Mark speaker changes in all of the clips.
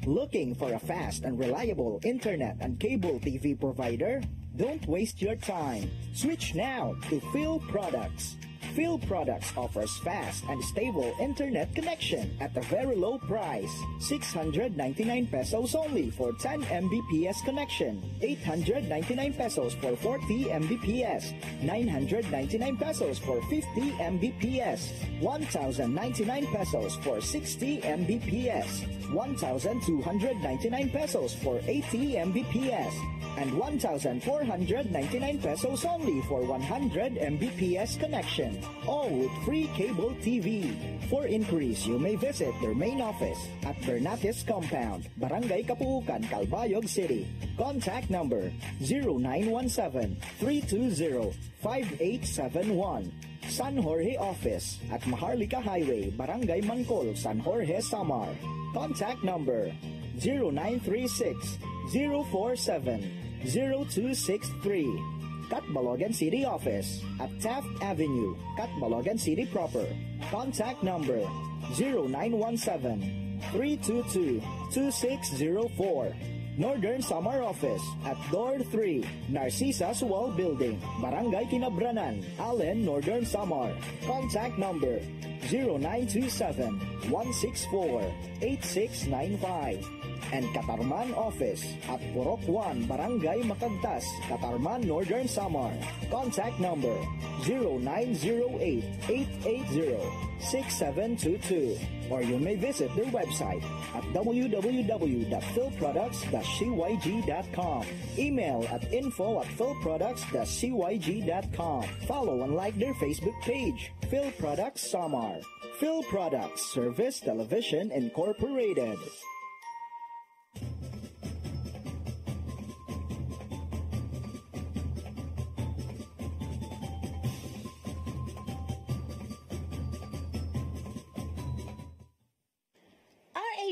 Speaker 1: Looking for a fast and reliable internet and cable TV provider? Don't waste your time. Switch now to Phil Products. Phil Products offers fast and stable internet connection at a very low price. 699 pesos only for 10 Mbps connection. 899 pesos for 40 Mbps. 999 pesos for 50 Mbps. 1,099 pesos for 60 Mbps. 1,299 pesos for 80 Mbps. And 1,499 pesos only for 100 Mbps connection. All with free cable TV. For inquiries, you may visit their main office at Bernatis Compound, Barangay Kapuukan, Calbayog City. Contact number 0917-320-5871. San Jorge Office at Maharlika Highway, Barangay Mangkol, San Jorge, Samar. Contact number 0936-047-0263. Catbalogan City Office at Taft Avenue, Catbalogan City proper. Contact number 0917-322-2604. Northern Samar Office at Door 3, Narcisa Suwal Building, Barangay Kinabranan, Allen, Northern Samar. Contact number 0927-164-8695. And Katarman Office at Purok 1, Barangay Makagtas, Katarman, Northern Samar. Contact number 0908-880-6722. Or you may visit their website at www.philproducts.cyg.com. Email at info@philproducts.cyg.com. Follow and like their Facebook page, Phil Products Samar. Phil Products Service Television Incorporated.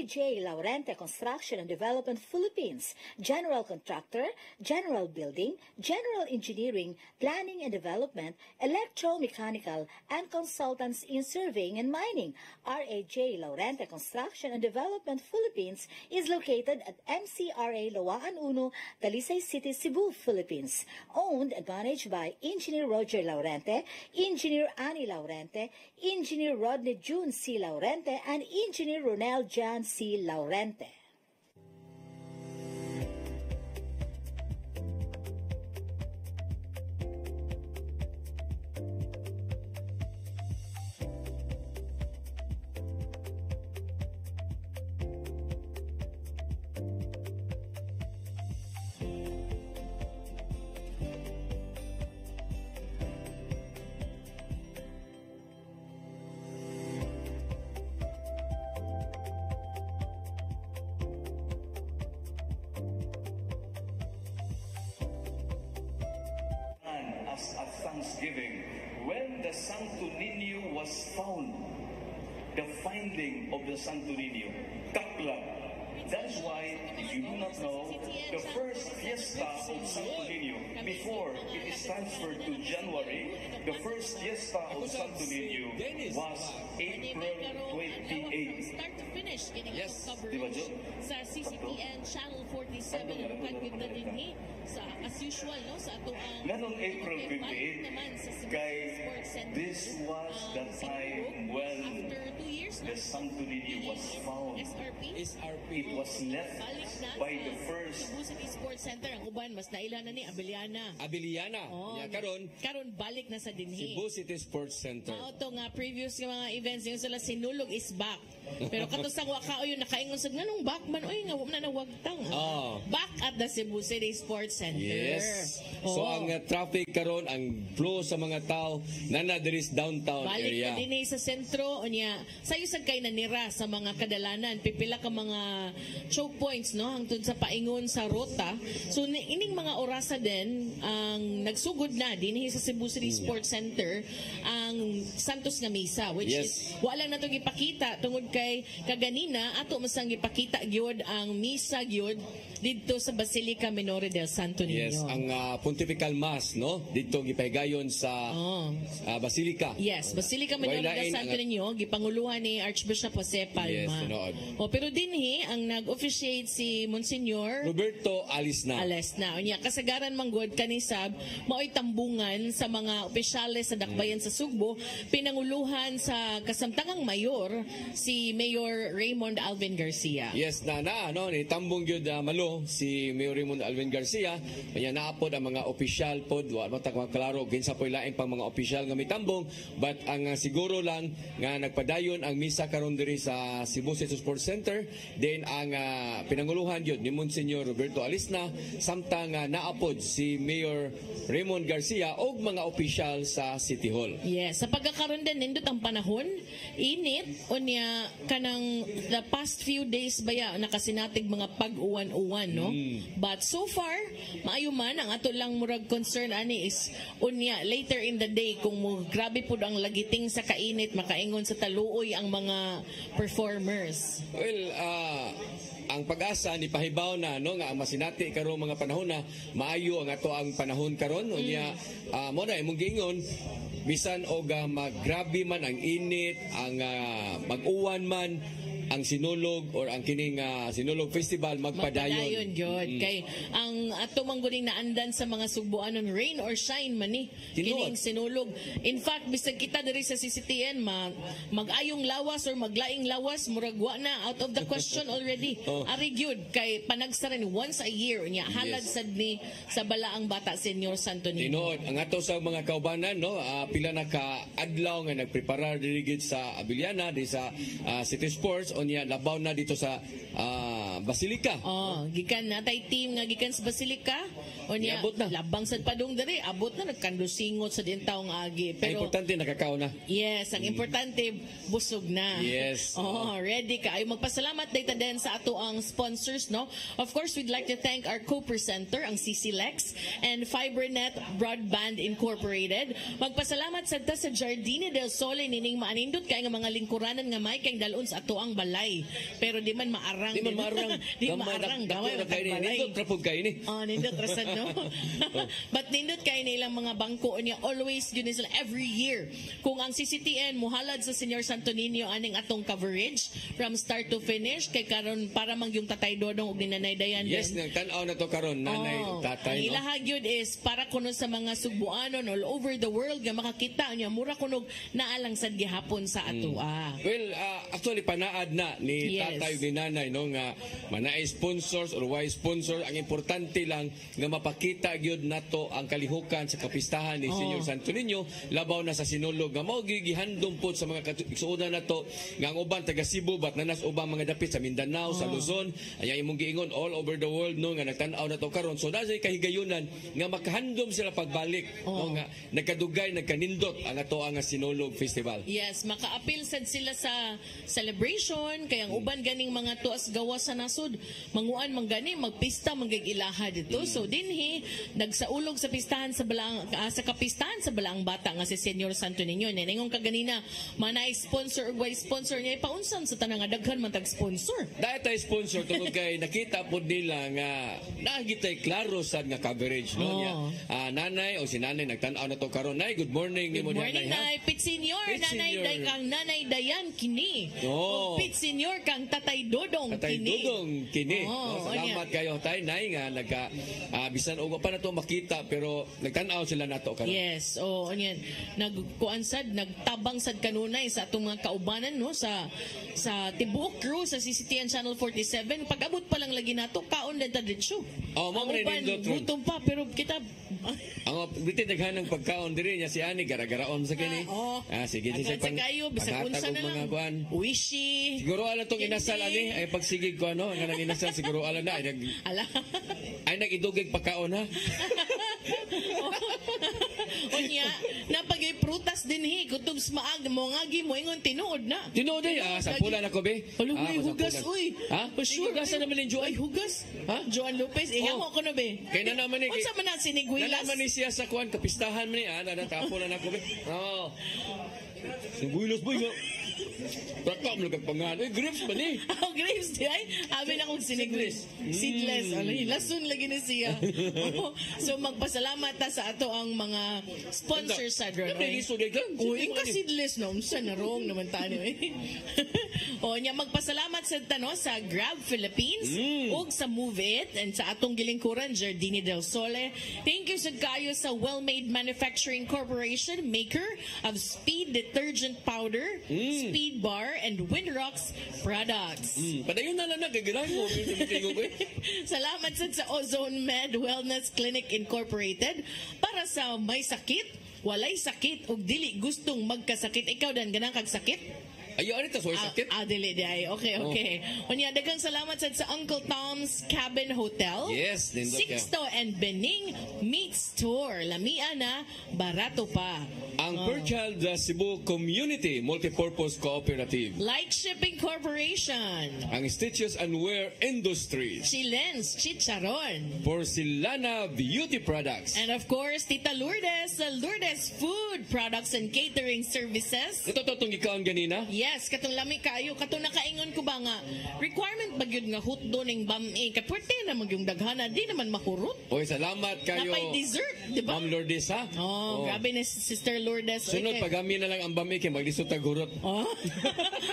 Speaker 2: J. Laurente Construction and Development Philippines, General Contractor, General Building, General Engineering, Planning and Development, Electromechanical, and Consultants in Surveying and Mining. R.A.J. Laurente Construction and Development Philippines is located at MCRA Lawaan Uno, Talisay City, Cebu, Philippines. Owned and managed by Engineer Roger Laurente, Engineer Annie Laurente, Engineer Rodney June C. Laurente, and Engineer Ronel Jan C. Laurente.
Speaker 3: At Thanksgiving, when the Santo Niño was found, the finding of the Santo Niño, Takla. That's why, if you do not know, the first fiesta of Santo Niño, before it is transferred to January, the first fiesta of Santo Niño was April 28.
Speaker 4: Start to finish,
Speaker 3: Yes.
Speaker 4: coverage sa CCTN Channel 47 na lukad na din sa as usual no sa ato ang
Speaker 3: Nganong April 28 kay this was the time when
Speaker 4: after 2 years
Speaker 3: the Santo Niño was found. It was left by the first.
Speaker 4: Cebu City Sports Center ang uban mas naila na ni Abiliana.
Speaker 5: Oh, yeah,
Speaker 4: karon balik na sa dinhi.
Speaker 5: Cebu City Sports Center.
Speaker 4: Auto nga previous nga mga events yung sila sinulog is back. Pero katong waka yun nakaingon sa nganong back man oy nga wa na nawagtang. Back at the Cebu City Sports Center.
Speaker 5: Yes. So ang traffic karon, ang flow sa mga tao nana diri sa downtown
Speaker 4: balik
Speaker 5: area.
Speaker 4: Balik na sa sentro unya sayo sad kay nanira sa mga kadalanan pipila ka mga choke points no hangtod sa paingon sa ruta. So ining mga orasa din ang nagsugod na dinhi sa Cebu City Sports Center ang Santos nga Misa which is wala na to gipakita tungod kay kaganina ato masang gipakita gyud ang misa gyud didto sa Basilica Minore del Santo Niño.
Speaker 5: Yes, ang Pontifical Mass, no? Dito gipahigayon sa Basilica.
Speaker 4: Yes, Basilica Minore del Santo Niño gipanguluhan ni Archbishop Jose Palma.
Speaker 5: Yes, tinuod.
Speaker 4: Pero dinhi ang nag-officiate si Monsignor
Speaker 5: Roberto Alisna.
Speaker 4: Unya kasagaran manggod kanisab maoy tambungan sa mga opisyales sa dakbayan sa Sugbo, pinanguluhan sa kasamtangang mayor si Mayor Raymond Alvin Garcia.
Speaker 5: Yes, no, ni tambong gyud malo si Mayor Raymond Alvin Garcia. Kanya naapod ang mga opisyal pod, wa man ta klaro ginsa poy laing pang mga opisyal nga mitambong, but ang siguro lang nga nagpadayon ang misa karon diri sa Cebu City Sports Center, then ang pinanguluhan gyud ni Monsignor Roberto Alisna, samtang naapod si Mayor Raymond Garcia og mga opisyal sa City Hall.
Speaker 4: Yes, sa pagkakaroon din nindot ang panahon, init unya kanang the past few days baya nakasinatig mga pag-uwan-uwan, no? But so far, maayo man ang ato lang murag concern ani is unya later in the day kung mo grabe pud ang lagiting sa kainit makaingon sa taluoy ang mga performers.
Speaker 5: Well, ang pag-asa ni pahibaw na no nga ang masinati karon mga panahon na maayo ang ato ang panahon karon unya mo na imong giingon bisan og maggrabe man ang init, ang mag-uwan man ang sinulog or ang kining sinulog festival magpadayon
Speaker 4: gyud kay ang ato mangguning naandan sa mga Sugboanon rain or shine man ni kining sinulog. In fact bisag kita diri sa CCTN mag-ayong lawas or maglaing lawas murag wa na out of the question already. Ari gyud kay panagsaran once a year nya halad sad ni sa balaang bata Senior Santo Niño.
Speaker 5: Tinuod ang ato sa mga kaubanan no pila na ka adlaw nga nagpreparar diri gid sa Abiliana di sa City Sports onya labaw na dito sa Basilica.
Speaker 4: Gikan natay team nga gikan sa Basilica onya labang sad padung diri abot na nagkandusingot sa dintaw nga agi pero
Speaker 5: ang importante nakakaon na.
Speaker 4: Yes, ang importante busog na.
Speaker 5: Yes.
Speaker 4: Ready ka. Ay magpasalamat data din sa ato ang sponsors, no? Of course, we'd like to thank our co-presenter ang CCLEX and FiberNet Broadband Incorporated. Magpasalamat sa Jardine del Sole nining maanindot kay nga mga lingkuranan nga may kay dalon sa ato ang balay. Pero di man maarang.
Speaker 5: Di man maarang.
Speaker 4: Di maarang. Gamay ang balay.
Speaker 5: Nindot trapog kay ni.
Speaker 4: Nindot rasad, no? But nindot kay nilang mga bangko niya always yun sila every year. Kung ang CCTN muhalad sa Senior Santo Niño aning atong coverage from start to finish kay karon para mang yung Tatay Dodong ug ni Nanay Dayan.
Speaker 5: Yes, nagtan-aw na to karon nanay tatay.
Speaker 4: Ang ilahag yun is para kuno sa mga Sugboanon all over the world nga makakita niya mura kunog naalang sad gihapon sa atua.
Speaker 5: Well, actually panaad na ni tatay ug ni nanay no nga manaay sponsors or why sponsor, ang importante lang nga mapakita gyud nato ang kalihukan sa kapistahan ni Senior Santo Niño labaw na sa sinulog nga mao gihandom pod sa mga igsuonan nato nga ang uban taga Cebu bat nanas ubang mga dapit sa Mindanao, sa Luzon, ay imong giingon all over the world no nga nagtan-aw na to karon. So nasay kahigayunan nga makahandom sila pagbalik no nga nagkadugay nagkanindot ang ato ang sinulog festival.
Speaker 4: Yes, maka-appeal sad sila sa celebration kay ang uban ganing mga tuas gawas sa nasud manguan man gani magpista magigilaha dito. So dinhi nagsaulog sa pistahan sa balaang sa kapistahan sa balaang bata nga si Senior Santo Niño. Ningon kaganina manay sponsor ug sponsor niya paunsan sa tanang daghan man tag sponsor.
Speaker 5: Dahil tayo sponsor tungod kay nakita po nila nga nagitay klaro sad nga coverage no niya. Nanay o si nanay nagtan-aw na to karon. Nay, good morning ni mo
Speaker 4: nanay. Good morning, Nay. Pit Senior, nanay day kang Nanay Dayan kini. Pit Senior kang Tatay Dodong
Speaker 5: Tatay
Speaker 4: kini.
Speaker 5: Dodong kini. Salamat kayo tay nay nga nagka bisan og pa na to makita pero nagtan-aw sila nato karon.
Speaker 4: Yes, onyan nagkuan sad nagtabang sad kanunay sa atong mga kaubanan no sa tibuok crew sa CCTN Channel 47 pag-abot pa lang lagi nato kaon din ta dito.
Speaker 5: Mao man nindot
Speaker 4: gutom pa pero kita
Speaker 5: ang bitin daghan ng pagkaon diri niya si Ani gara-garaon sa kini. Sige siya pang
Speaker 4: kayo bisag unsa na lang. Wishy.
Speaker 5: Siguro ala tong inasal ani ay pagsigig ko ano nga nang inasal siguro ala na ay nag-idugig pagkaon ha.
Speaker 4: Onya napagay prutas dinhi kutob smaag mo ngagi mo ingon tinuod na.
Speaker 5: Tinuod ay sa pula na ko be.
Speaker 4: Hugas uy.
Speaker 5: Ha?
Speaker 4: Sure
Speaker 5: hugas na naman ni Joan.
Speaker 4: Hugas.
Speaker 5: Ha?
Speaker 4: Joan Lopez ihamo ko no be.
Speaker 5: Kay na naman ni.
Speaker 4: Unsa man na siniguilas?
Speaker 5: Na naman ni siya sa kuan kapistahan man ni na tapo na nako be. Siniguilas boy nga. Raka mo kagpangan. Grapes ba ni?
Speaker 4: Oh, grapes di ay. Amin akong siniglis. Seedless. Lason lagi na siya. So magpasalamat ta sa ato ang mga sponsors sa drone.
Speaker 5: May gisugay ka?
Speaker 4: Uy, ka seedless na. Unsa na wrong naman tayo eh. O niya magpasalamat sa tano sa Grab Philippines ug sa Move It and sa atong gilingkuran Jardini del Sole. Thank you sa kayo sa Well-Made Manufacturing Corporation, maker of Speed Detergent Powder, Speed Bar, and Windrocks products.
Speaker 5: Padayon na lang nagagalahan mo.
Speaker 4: Salamat sa Ozone Med Wellness Clinic Incorporated para sa may sakit, walay sakit ug dili gustong magkasakit. Ikaw dan ganang kag sakit?
Speaker 5: Ayaw, ano ito? Sorry, sakit?
Speaker 4: Dili, di ay. Okay. Unya, dagang salamat sa Uncle Tom's Cabin Hotel.
Speaker 5: Yes, nindot ka.
Speaker 4: Sixto and Bening Meat Store. Lamia na, barato pa.
Speaker 5: Ang Perchild Cebu Community Multipurpose Cooperative.
Speaker 4: Like Shipping Corporation.
Speaker 5: Ang Stitches and Wear Industries.
Speaker 4: Chilens Chicharon.
Speaker 5: Porcelana Beauty Products.
Speaker 4: And of course, Tita Lourdes, sa Lourdes Food Products and Catering Services.
Speaker 5: Ito itong ikaw ganina?
Speaker 4: Yes, katong lami kayo, katong nakaingon ko ba nga, requirement ba yun nga hutdo ning bami, kapwerte na magyong daghana, di naman mahurot.
Speaker 5: Oy, salamat kayo.
Speaker 4: Napay dessert, di ba?
Speaker 5: Ma'am Lourdes, ha?
Speaker 4: Grabe na si Sister Lourdes.
Speaker 5: Sunod, pagami na lang ang bami, kaya maglisot tagurot.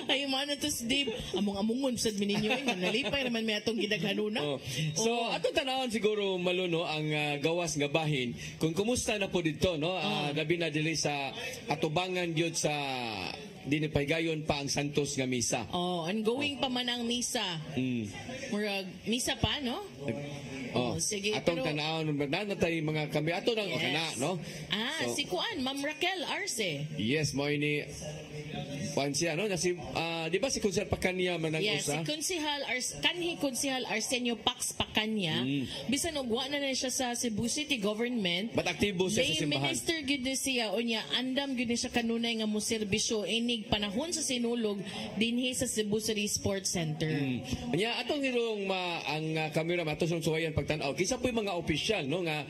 Speaker 4: Ay, mana to si Dave. Among-amungon sad mininyo, nalipay naman may atong gidaghanuna.
Speaker 5: So, atong tanawon siguro, Maluno, ang gawas nga bahin, kung kumusta na po dito, no? Labi na dili sa atubangan yun sa dinipahigayon pa ang Santos nga misa.
Speaker 4: Ongoing pa man ang misa. Murag, misa pa, no? Sige.
Speaker 5: Atong tanawon, nanatay mga kami. Ato nang kana, no? So,
Speaker 4: si Kuan, Ma'am Raquel Arce.
Speaker 5: Yes, mo ini siya, no? Di ba si Konsehal Pacanya man ang
Speaker 4: yes,
Speaker 5: usa?
Speaker 4: si Konsehal Arsenio Pax Pacanya. Bisan ugwa na siya sa Cebu City Government.
Speaker 5: But aktibo siya sa
Speaker 4: Lay
Speaker 5: simbahan.
Speaker 4: Minister gid ni siya unya andam gid ni siya kanunay nga mo serbisyo inig panahon sa sinulog dinhi sa Cebu City Sports Center.
Speaker 5: Nya atong hirong ang kamera ato sa suwayan pagtan-aw. Kisa po yung mga opisyal no nga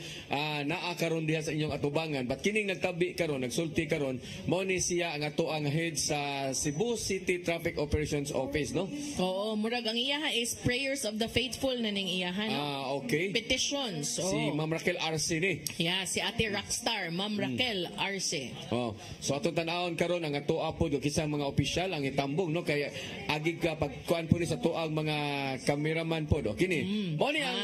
Speaker 5: naa karon diha sa inyong atubangan but kining nagtabi karon nagsulti karon mao ni siya ang ato ang head sa Cebu City Traffic Operations Office, no?
Speaker 4: Oo, murag ang iyaha is prayers of the faithful na ning iyaha, no?
Speaker 5: Okay.
Speaker 4: Petitions.
Speaker 5: Si Ma'am Raquel Arce ni.
Speaker 4: Yeah, si Ate Rockstar, Ma'am Raquel Arce.
Speaker 5: So atong tan-awon karon ang ato apo do kisang mga opisyal ang itambong, no? Kaya agig ka pagkuan po ni sa tuang mga cameraman po do. Kini. Mo ni ang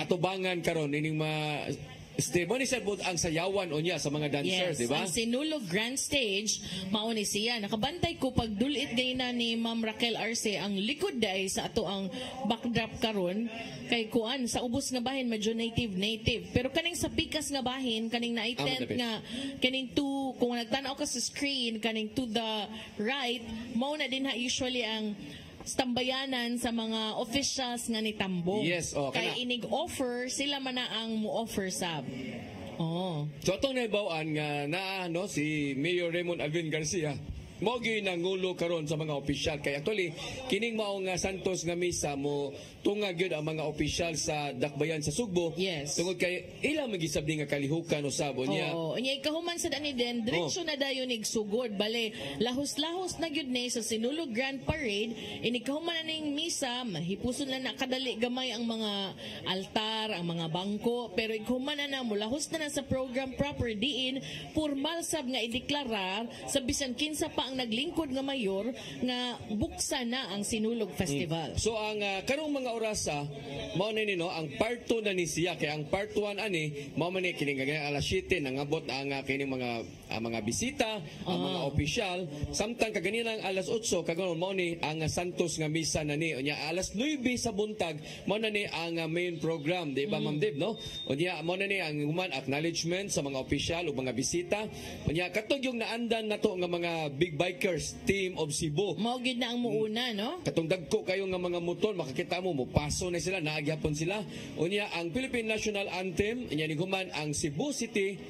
Speaker 5: atubangan karon ining mo ni sir ang sayawan o niya sa mga dancers, di ba?
Speaker 4: Ang Sinulog Grand Stage, mao ni siya. Nakabantay ko pag dulit gayna ni Ma'am Raquel Arce ang likod day sa ato ang backdrop karon kay kuan sa ubos nga bahin medyo native. Pero kaning sa pikas nga bahin, kaning na-tent nga, kaning kung nagtanaw ka sa screen, kaning to the right, mao na din usually ang tambayanan sa mga officials nga ni Tambong.
Speaker 5: Yes,
Speaker 4: kay inig offer sila man na ang mo-offer sab.
Speaker 5: So atong naibawaan nga si Mayor Raymond Alvin Garcia mo ginangulo karon sa mga opisyal kay actually kining mao nga Santos nga misa mo tungag gyud ang mga opisyal sa dakbayan sa Sugbo.
Speaker 4: Yes.
Speaker 5: Tungod kay ilang magisabdi nga kalihukan usab niya.
Speaker 4: Unya ikahuman sa ani den diretso na dayon nig sugod bale lahos-lahos na gyud ni sa Sinulog Grand Parade inikahuman na ning misa mahipuson na kadali gamay ang mga altar, ang mga bangko pero ikahuman na mulahos na sa program proper diin formal sab nga ideklara sa bisan kinsa pa ang naglingkod nga mayor nga buksan na ang Sinulog Festival.
Speaker 5: So ang karong mga orasa mao ni no ang part 2 na ni siya kay ang part 1 ani mao man ni kining alas 7 nangabot ang kining mga bisita, ang mga opisyal samtang kaganilang alas 8 kaganon mao ni ang Santos nga misa na ni unya alas 9 sa buntag mao na ni ang main program, di ba Ma'am Deb, no? Unya mao na ni ang human acknowledgement sa mga opisyal ug mga bisita. Unya katog yung naandan nato nga mga big bikers team of Cebu.
Speaker 4: Mao gid na ang muuna, no?
Speaker 5: Katong dagko kayo nga mga motor makakita mo paso na sila naagyapon sila. Unya ang Philippine National Anthem inya ni human ang Cebu City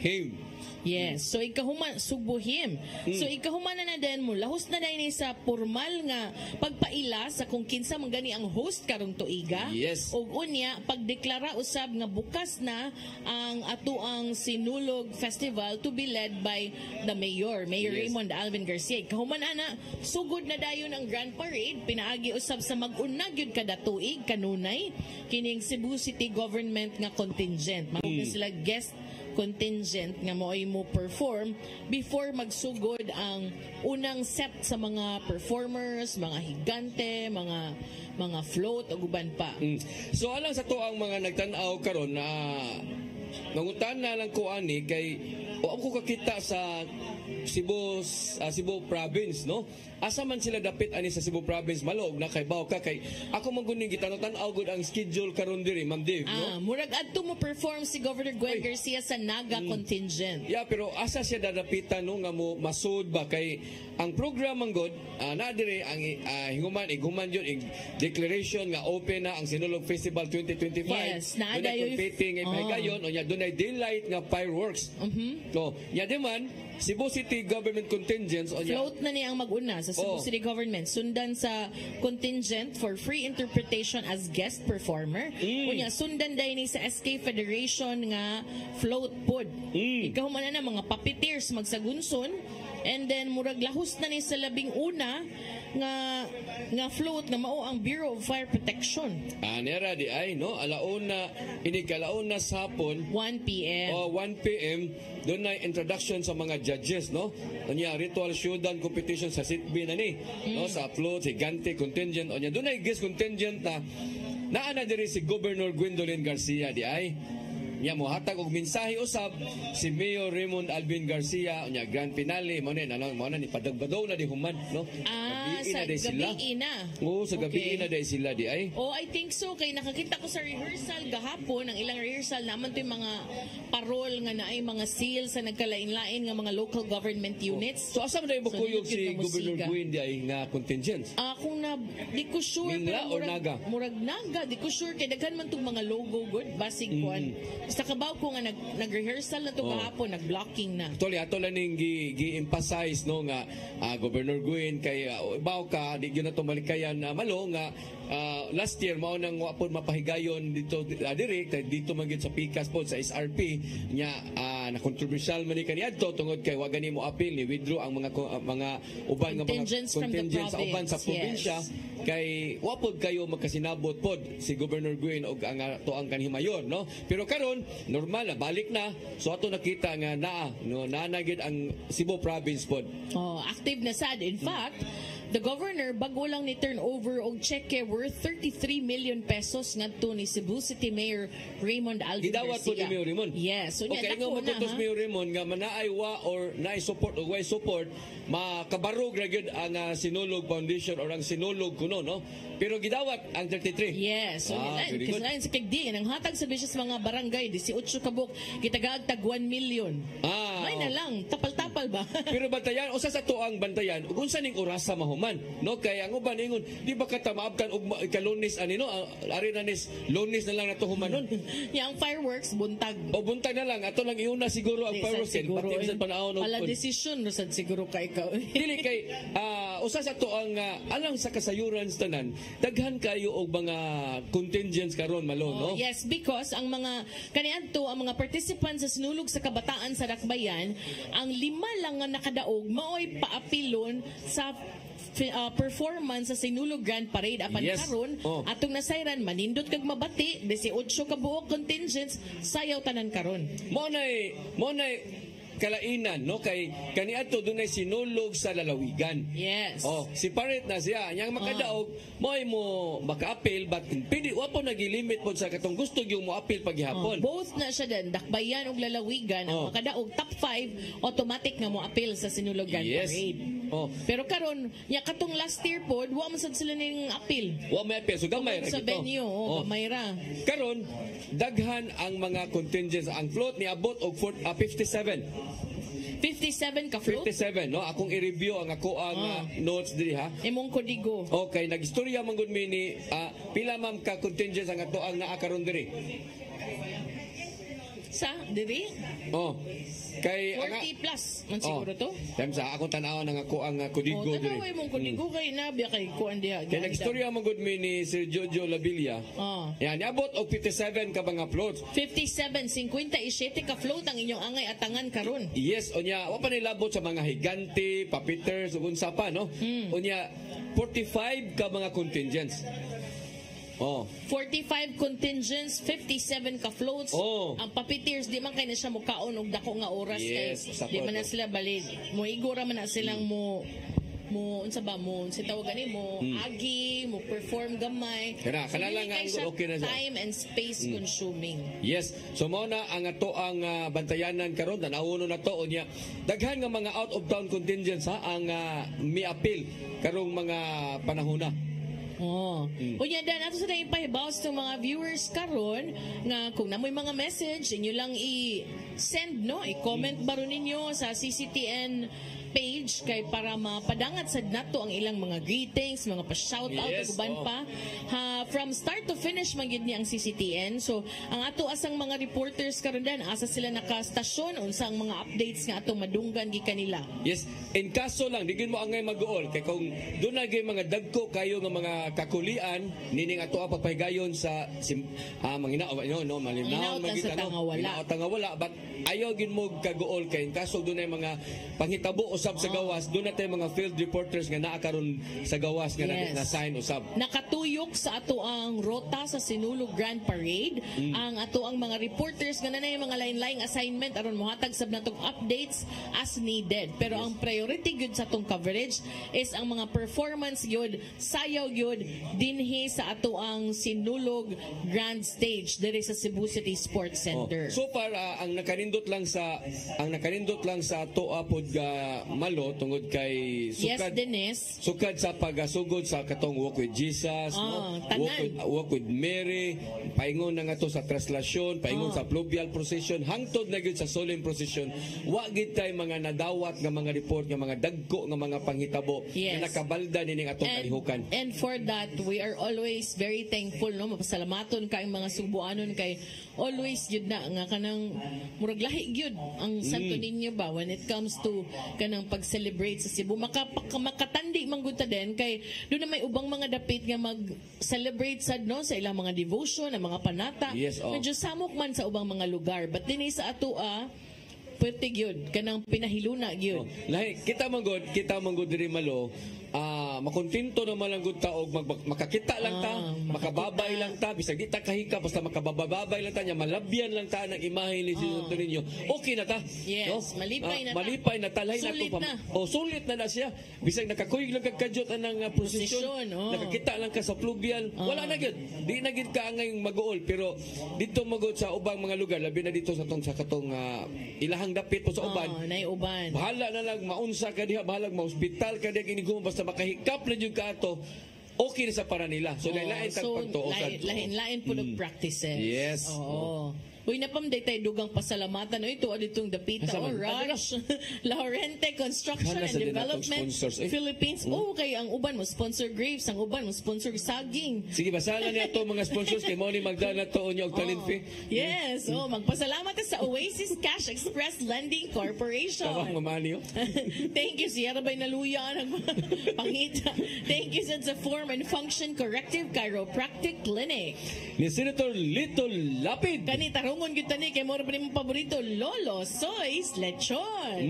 Speaker 5: Hymn.
Speaker 4: Yes. So ikahuman subuhim. So ikahuman na din mo lahos na dai sa formal nga pagpaila sa kung kinsa man gani ang host karong tuiga.
Speaker 5: Yes.
Speaker 4: Og unya pagdeklara usab nga bukas na ang atuang Sinulog Festival to be led by the Mayor
Speaker 5: Yes.
Speaker 4: Raymond Alvin Garcia. Ikahuman ana sugod na dayon ang Grand Parade pinaagi usab sa mag-unag yun kada tuig kanunay kining Cebu City Government nga contingent. Mao sila guest contingent nga mo'y mo perform before magsugod ang unang set sa mga performers, mga higante, mga float o guban pa.
Speaker 5: So alang sa to ang mga nagtan-aw karon na nangutan na lang ko ani kay o ako kakita sa Cebu province, no? Asa man sila dapit ani sa Cebu province malog na kay baw ka kay ako man guning gitanon-tan-aw gud ang schedule karon diri, Ma'am Dave, no?
Speaker 4: Murag adto mo perform si Governor Gwen Garcia sa Naga contingent.
Speaker 5: Yeah, pero asa siya dadapitan no nga mo masud ba kay ang program man god na dire ang hinguman yun declaration nga open na ang Sinulog Festival 2025.
Speaker 4: Yes, naada
Speaker 5: dunay
Speaker 4: yun.
Speaker 5: competing nga pahigayon o nya dunay daylight nga fireworks. So, nya man Cebu City Government contingents o nya
Speaker 4: Float na niya ang mag-una sa Cebu City Government. Sundan sa contingent for free interpretation as guest performer. Unya, sundan dahil ni sa SK Federation nga float pod. Ikaw man na mga puppeteers magsagunson. And then murag lahos na ni sa labing una nga float nga mao ang Bureau of Fire Protection.
Speaker 5: nera di ay no alauna ini kalauna sa hapon
Speaker 4: 1 p.m.
Speaker 5: o 1 p.m. doon na introduction sa mga judges, no? Onya ritual showdown competition sa sitbi na ni, no? Sa float, si Gante contingent, onya doon na guest contingent na naana diri si Governor Gwendolyn Garcia di ay. Nya mo hatag og mensahe usab si Mayor Raymond Alvin Garcia nya grand finale mo na ni padagbadow na di human, no?
Speaker 4: Sa gabi na.
Speaker 5: Oo, sa gabi na day sila di ay.
Speaker 4: Oh, I think so kay nakakita ko sa rehearsal gahapon ang ilang rehearsal naman to yung mga parol nga naay mga seals sa nagkalain-lain nga mga local government units.
Speaker 5: So asa man day bukuyog
Speaker 4: So,
Speaker 5: si Governor Gwin di ay nga contingent?
Speaker 4: Kung na di ko sure
Speaker 5: Mingla
Speaker 4: pero
Speaker 5: or Naga?
Speaker 4: Murag Naga, di ko sure kay daghan man tong mga logo good basig kuan. Basta kabaw ko nga nag-rehearsal na to gahapon, nag-blocking na.
Speaker 5: Actually, ato lang ning gi-emphasize no nga Governor Gwin kay baw ka di gyud na to malikayan na malo nga last year mao nang wapon mapahigayon dito direct dito man gyud sa Picas pod sa SRP nya na controversial man ni kaniadto tungod kay wa gani mo appeal ni withdraw ang mga uban nga mga
Speaker 4: Contingents from the
Speaker 5: contingents sa uban sa
Speaker 4: province,
Speaker 5: probinsya kay wapod kayo magkasinabot pod si Governor Gwin og ang to ang kanhimayon, no? Pero karon normal na balik na so ato nakita nga nanagid ang Cebu province pod.
Speaker 4: Active na sad. In fact, the governor bago lang ni turnover og cheque worth 33 million pesos ngadto ni Cebu City Mayor Raymond Alvin
Speaker 5: Gidawat po
Speaker 4: Garcia.
Speaker 5: ni Mayor Raymond.
Speaker 4: Yes. So
Speaker 5: okay, nga makutos Mayor Raymond nga manaay wa or naay support o way support makabarog ra gyud ang Sinulog Foundation or ang Sinulog kuno, no? Pero gidawat ang 33.
Speaker 4: Yes. So
Speaker 5: very good.
Speaker 4: kasi sa kagdi ang hatag sa bisis mga barangay 18 kabuk gitagaag tag 1 million. May na lang tapal-tapal ba?
Speaker 5: Pero bantayan usa sa tuang bantayan ug unsa ning orasa mahuman, no? Kay ang uban ingon di ba kata maabtan og kalunis ani, no? Ari na nis lunis na lang nato humanon.
Speaker 4: Yang fireworks buntag.
Speaker 5: O buntag na lang ato lang iuna siguro ang fireworks pati sa panahon og
Speaker 4: ala decision no sad siguro ka ikaw.
Speaker 5: dili kay usa sa tuang alang sa kasayuran tanan daghan kayo og mga contingents karon malo, no?
Speaker 4: Yes, because ang mga kaniadto ang mga participants sa Sinulog sa Kabataan sa Dakbayan, ang 5 lang nga nakadaog maoy paapilon sa performance sa Sinulog Grand Parade apan karon atong nasayran manindot kag mabati 18 ka buok contingents sayaw tanan karon.
Speaker 5: Mo nay kalainan, no? Kay kaniadto dunay Sinulog sa lalawigan.
Speaker 4: Yes.
Speaker 5: Separate na siya. Yang makadaog mo maka-appeal but pwede wa po nagilimit po sa katong gusto yung mo appeal paghihapon.
Speaker 4: Both na siya din Dakbayan ug lalawigan ang makadaog top 5 automatic nga mo appeal sa Sinulog Grand Parade. Pero karon nya katong last year pod wa man sad sila ning appeal.
Speaker 5: Wa may appeal so gamay
Speaker 4: sa venue gamay ra.
Speaker 5: Karon daghan ang mga contingents ang float ni abot og 57
Speaker 4: ka float?
Speaker 5: 57, no? Akong i-review ang ako ang notes diri ha.
Speaker 4: Imong kodigo.
Speaker 5: Okay, nagistorya man gud mi ni pila man ka contingents ang ato ang naa karon diri.
Speaker 4: Sa, diri?
Speaker 5: Oh. Kay
Speaker 4: 40 plus man siguro to.
Speaker 5: Time sa ako tanaw nang ako ang kudigo diri.
Speaker 4: Tanaway mong kudigo kay nabiya kay kuan diha.
Speaker 5: Kaya nagstorya mo good me ni Sir Jojo Labilia. Yan, niabot og 57 ka mga floats.
Speaker 4: 57, 57 ka float ang inyong angay atangan karon.
Speaker 5: Yes, unya, wa pa nilabot sa mga higante, papiters, ug unsa pa, no? Unya, 45 ka mga contingents.
Speaker 4: 45 contingents, 57 ka floats. Ang papitiers di man kay na siya mukaon og dako nga oras kay di man na sila balid. Moigura man na silang mo unsa ba mo si tawag gani mo agi mo perform gamay
Speaker 5: kana lang ang okay na siya.
Speaker 4: Time and space consuming.
Speaker 5: Yes, so mao na ang ato ang bantayanan karon tanawon na to unya daghan nga mga out of town contingents ang mi-appeal karong mga panahon na.
Speaker 4: Unya dan ato sa ipahibaw sa mga viewers karon nga kung namoy mga message inyo lang i-send no i-comment baro ninyo sa CCTN page kay para mapadangat sad nato ang ilang mga greetings, mga pa-shout out ug uban pa. From start to finish man gyud ni ang CCTN. So ang ato asang mga reporters karon dan asa sila nakastasyon unsa ang mga updates nga atong madunggan gikan nila.
Speaker 5: Yes, in kaso lang digin mo angay mag-uol kay kung dunay gyud mga dagko kayo nga mga kakulian nining ato ang pagpahigayon sa manginaw malinaw tangawala but ayaw gyud mo kaguol kay in kaso dunay mga panghitabo usab sa gawas doon natin mga field reporters nga naa karon sa gawas nga na sign usab.
Speaker 4: Nakatuyok sa ato ang rota sa Sinulog Grand Parade ang ato ang mga reporters nga nanay mga lain-laing assignment aron mohatag sab natong updates as needed. Pero ang priority gyud sa atong coverage is ang mga performance gyud sayaw gyud dinhi sa ato ang Sinulog Grand Stage diri sa Cebu City Sports Center.
Speaker 5: So far ang nakanindot lang sa ato pod malo tungod kay sukad sa pagasugod sa katong Walk with Jesus, walk with Mary, paingon na nga to sa traslasyon, paingon sa pluvial procession, hangtod na gyud sa solemn procession. Wa gid tay mga nadawat nga mga report nga mga dagko nga mga panghitabo nga nakabalda nining atong kalihukan.
Speaker 4: And for that we are always very thankful no mapasalamaton kay mga Subuanon kay always gyud na nga kanang murag lahi gyud ang Santo Niño ba when it comes to kanang pag-celebrate sa Cebu makatandi man gud ta din kay doon na may ubang mga dapit nga mag-celebrate sad no sa ilang mga devotion ang mga panata medyo samok man sa ubang mga lugar but dinhi sa ato pwerte gyud kanang pinahiluna gyud
Speaker 5: lahi kita man gud diri malo makontento naman lang gud ta og makakita lang ta, makababay lang ta, bisag di ta kahika basta makababay lang ta nya malabyan lang ta ng imahe ni Santo Niño. Okay na ta.
Speaker 4: Yes, no?
Speaker 5: Malipay na ta. Sulit na. Sulit na siya. Bisag nakakuyog lang kagkadyot anang prosesyon. Nakakita lang ka sa pluvial. Wala na gyud. Di na gyud ka angay mag-uol pero dito magud sa ubang mga lugar labi na dito sa katong ilahang dapit po sa uban.
Speaker 4: Nay uban.
Speaker 5: Bahala na lang maunsa ka diha, bahala ma-hospital ka diha kinigum basta makahikap na jud ka ato. Okay na sa para nila. So lain-lain tag pagtuosan.
Speaker 4: Lain-lain po ng practices.
Speaker 5: Yes.
Speaker 4: Oo. Uy, napamday tayo dugang pasalamatan. Ito, aditong dapita. Rush. Laurente Construction and Development Philippines. Okay, ang uban mo sponsor grapes, ang uban mo sponsor saging.
Speaker 5: Sige, basahan niya ito mga sponsors kay Moni Magdana to niya og talent fee.
Speaker 4: Yes, magpasalamat sa Oasis Cash Express Lending Corporation.
Speaker 5: Tawag mamani.
Speaker 4: Thank you, Sierra Bay Naluya. Pangita. Thank you sa Form and Function Corrective Chiropractic Clinic.
Speaker 5: Ni Senator Lito Lapid.
Speaker 4: Kanita rungon gyud tani kay moro pa nimong paborito Lolo Soy's Lechon.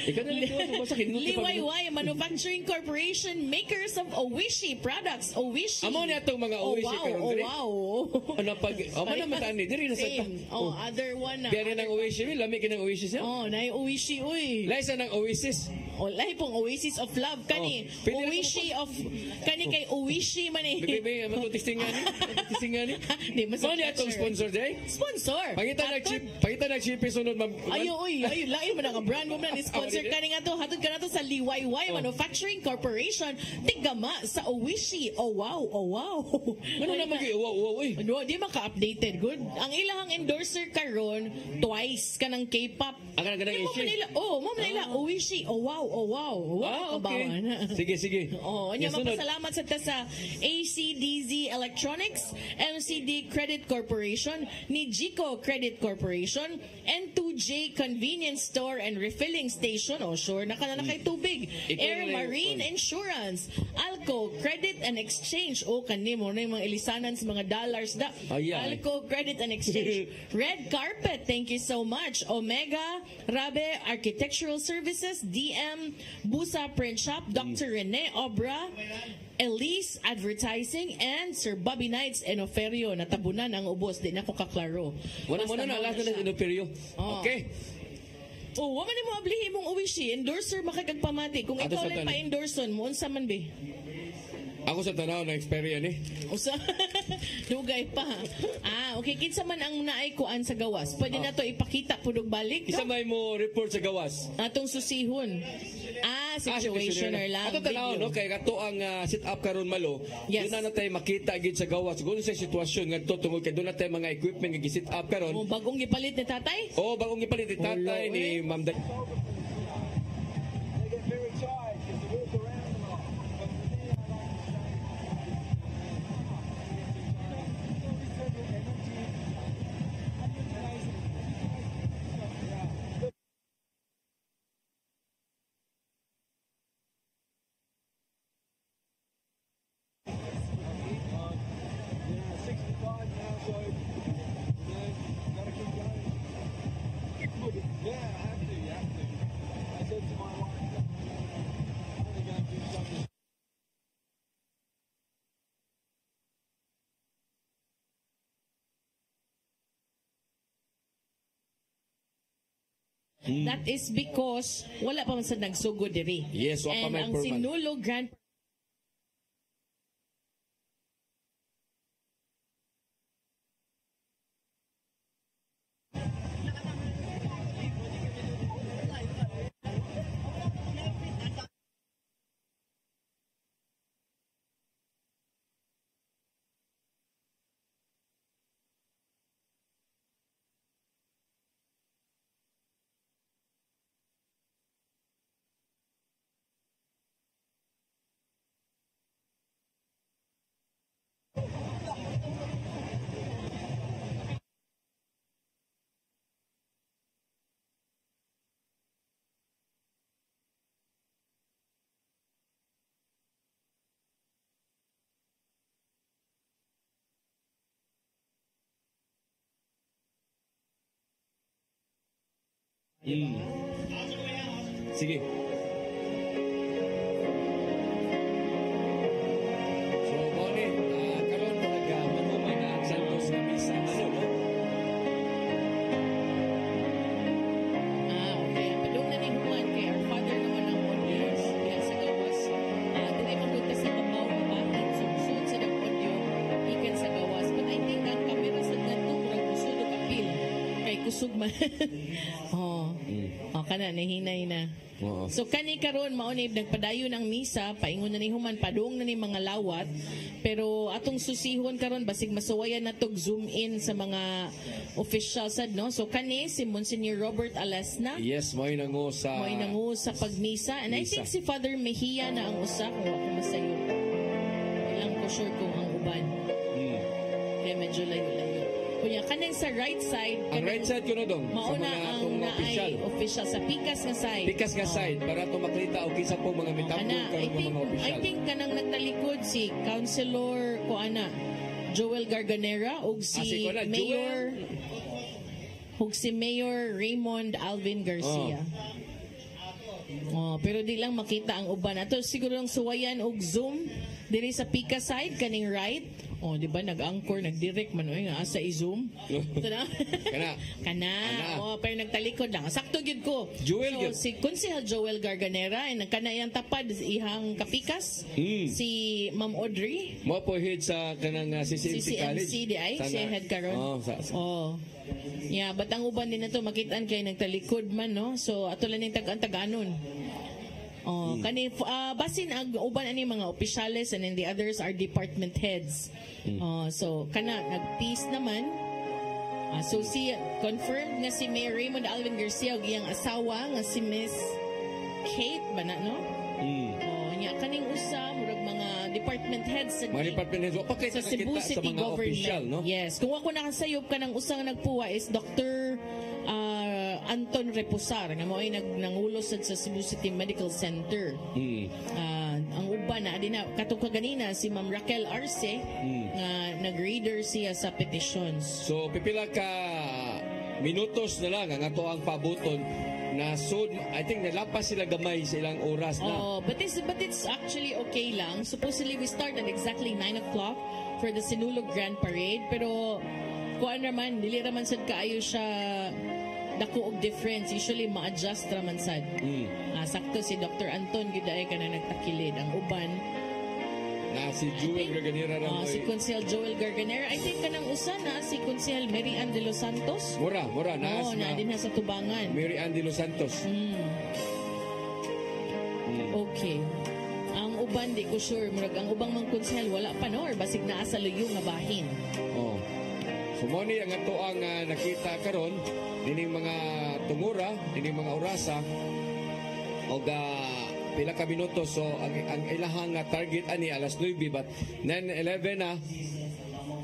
Speaker 5: Ikaw na lechon sa
Speaker 4: Liwayway Manufacturing Corporation, makers of Oishi products. Oishi.
Speaker 5: Amo ni atong mga Oishi karon diri. Ano pag amo na matani diri na sa ta.
Speaker 4: Other one na.
Speaker 5: Biya nang Oishi, lami kinang Oasis ya.
Speaker 4: Nay Oishi uy.
Speaker 5: Laysa nang Oasis.
Speaker 4: Lahi pong Oasis of Love kani. Oishi of kani kay Oishi man eh.
Speaker 5: Bebe, ato testingan ni. Di mas atong sponsor day.
Speaker 4: Sponsor.
Speaker 5: Pangita na chip sunod ma'am.
Speaker 4: Ayo lain man ang brand mo na ni sponsor kani nga to. Hatod ka na to sa Liwayway Manufacturing Corporation. Tigama sa Oishi. Oh wow.
Speaker 5: Ano na wow uy.
Speaker 4: Di maka-updated good. Ang ilahang endorser karon twice kanang K-pop.
Speaker 5: Ang kanang Asia.
Speaker 4: Mo nila Oishi. Oh wow. Wow,
Speaker 5: okay.
Speaker 4: kabawan.
Speaker 5: Sige.
Speaker 4: Oh, nya mapasalamat sa ACDZ Electronics, MCD Credit Corporation, ni Gico Credit Corporation, N2J Convenience Store and Refilling Station, sure, nakala na kay tubig. Air Marine Insurance, Alco Credit and Exchange, kanimo na yung mga ilisanan sa mga dollars da. Alco Credit and Exchange, Red Carpet, thank you so much. Omega, Rabe Architectural Services, DM, Busa Print Shop, Dr. Rene Obra, Elise Advertising, and Sir Bobby Knights and Oferio. Natabunan ang ubos, di na ko kaklaro.
Speaker 5: Wala mo na, last na Inoferio. Okay.
Speaker 4: Waman mo ablihi mong uwishi, endorser makagagpamati. Kung ikaw lang pa-endorson mo, unsa man be?
Speaker 5: Ako sa tanaw na experience
Speaker 4: Usa dugay pa. Okay, kinsa man ang naay kuan sa gawas. Pwede na to ipakita pudog balik.
Speaker 5: Isa may mo report sa gawas.
Speaker 4: Atong susihon. Situationer lang.
Speaker 5: Ato tanaw no kay kato ang sit up karon malo.
Speaker 4: Yes.
Speaker 5: Doon na natay makita gid sa gawas. Kung sa sitwasyon ngadto tungod kay doon natay mga equipment nga sit up karon.
Speaker 4: Bagong gipalit ni tatay?
Speaker 5: Bagong gipalit ni tatay ni Ma'am
Speaker 4: That is because wala pa man sa nagsugod diri.
Speaker 5: Yes, wa pa
Speaker 4: and
Speaker 5: may
Speaker 4: ang Sinulog Grand
Speaker 5: Sige. So, Bonnie, karon nagmamumay na ang Santos na misa. Ano, no?
Speaker 4: Okay. Padung na ni Juan kay our father naman ang audios. Yan sa gawas. Dili mo punta sa kabaw nga bahin. Sud sa audio ikan sa gawas. But I think ang kamera sa ganito murag kusog o kapil. Kay kusog man. Kana nahinay na. So kani karon mao ni nagpadayon ang misa, paingon na ni human padung na ni mga lawat, pero atong susihon karon basig masuwayan natog zoom in sa mga officials no. So kani si Monsignor Robert Alasna.
Speaker 5: Yes, mo'y nangu sa
Speaker 4: pagmisa, and misa. I think si Father Mejia na ang usa kung ako masayo. Ilang ko sure kung ang uban. Kaya medyo layo-layo. Kunya kanang sa right side,
Speaker 5: ang right side kuno dong
Speaker 4: mauna ang official sa pikas nga side.
Speaker 5: Pikas nga side para to makita og kinsa po mga mitapon karon mga official.
Speaker 4: I think kanang nagtalikod si Councilor Kuana Joel Garganera ug si Mayor Mayor Raymond Alvin Garcia. Pero di lang makita ang uban. Ato siguro lang suwayan og zoom diri sa Pika side kaning right. Di ba nag-anchor, nag-direct man nga asa i-zoom. Kana. Pero nagtalikod lang. Sakto gyud ko.
Speaker 5: Joel,
Speaker 4: si Konsehal Joel Garganera ay nagkanayang tapad ihang kapikas. Si Ma'am Audrey.
Speaker 5: Mo po head sa kanang CCMC College.
Speaker 4: Si CDI, si head karon. Yeah, but ang uban din na to makitaan kay nagtalikod man no. So ato lang ning tagaan-taganon. Kani basin ang uban ani mga opisyales and then the others are department heads. So kana nag-peace naman. So si confirmed nga si Mayor Raymond Alvin Garcia ug iyang asawa nga si Miss Kate ba na, no? Oh, nya kaning usa murag mga department heads sa
Speaker 5: Mga department heads, wa pa kayo
Speaker 4: sa Cebu
Speaker 5: nakakita sa
Speaker 4: City
Speaker 5: mga
Speaker 4: Government.
Speaker 5: official, no?
Speaker 4: Yes. Kung ako nakasayop ka ng usang nagpuwa is Dr. Anton Reposar nga mo ay nangulo sa Cebu City Medical Center. Ang uban na adina katong kaganina si Ma'am Raquel Arce nga nag-reader siya sa petitions.
Speaker 5: So pipila ka minutos na lang ang ato ang pabuton na so I think nalapas sila gamay sa ilang oras na.
Speaker 4: Oh, but it's actually okay lang. Supposedly we start at exactly 9 o'clock for the Sinulog Grand Parade, pero kuan naman dili raman sad kaayo siya dako og difference. Usually ma-adjust raman sad. Sakto si Dr. Anton giday ka na nagtakilid. Ang uban
Speaker 5: Na si Joel Garganera ram
Speaker 4: si Consel Joel Garganera. I think kanang usa na si Consel Mary Ann de los Santos.
Speaker 5: Mura na
Speaker 4: na din sa Tubangan.
Speaker 5: Mary Ann de los Santos.
Speaker 4: Okay. Ang uban di ko sure murag ang ubang mang konsehal wala pa no or basig naa sa luyo nga bahin.
Speaker 5: Oh. So mo ni ang ato ang nakita karon dining mga tungura, dining mga orasa og pila ka minuto. So ang ilahang target ani alas 9 but 9:11 na.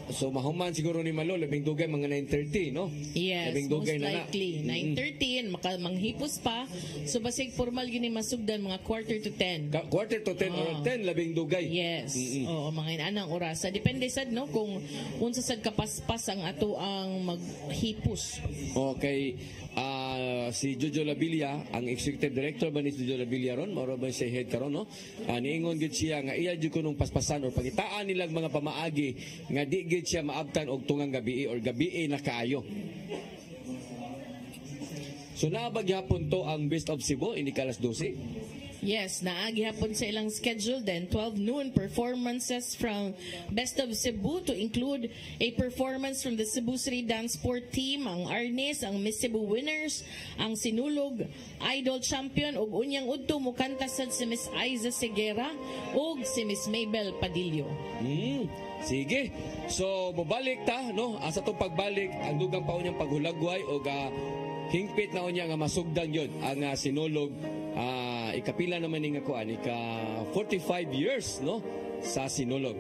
Speaker 5: So mahuman siguro ni Malo labing dugay mga 9:30 no?
Speaker 4: Yes,
Speaker 5: labing
Speaker 4: most
Speaker 5: dugay na
Speaker 4: likely 9:30 manghipos pa. So basig formal gini masugdan mga quarter to 10.
Speaker 5: Quarter to 10 or 10 labing dugay.
Speaker 4: Yes. Oo, mga inanang orasa. Depende sad no kung unsa sad kapaspas ang ato ang maghipos.
Speaker 5: Okay. Si Jojo Labilia, ang executive director ba ni Jojo Labilia ron, mao ba siya head karon no? Niingon gid siya nga iya jud kunong paspasan or pangitaan nilang mga pamaagi nga di gid siya maabtan og tungang gabi or gabi na kaayo. So nabagyapon to ang Best of Cebu ini kalas 12.
Speaker 4: Yes, naagi hapon sa ilang schedule then 12 noon performances from Best of Cebu to include a performance from the Cebu City Dance Sport Team, ang Arnis, ang Miss Cebu Winners, ang Sinulog Idol Champion ug unyang udto mukanta sad si Miss Aiza Seguera ug si Miss Mabel Padillo.
Speaker 5: Sige. So mobalik ta no, sa tong pagbalik ang dugang pa unyang paghulagway og hingpit na unya nga masugdan yon ang Sinulog ikapila naman ni nga kuan ika 45 years no sa Sinulog.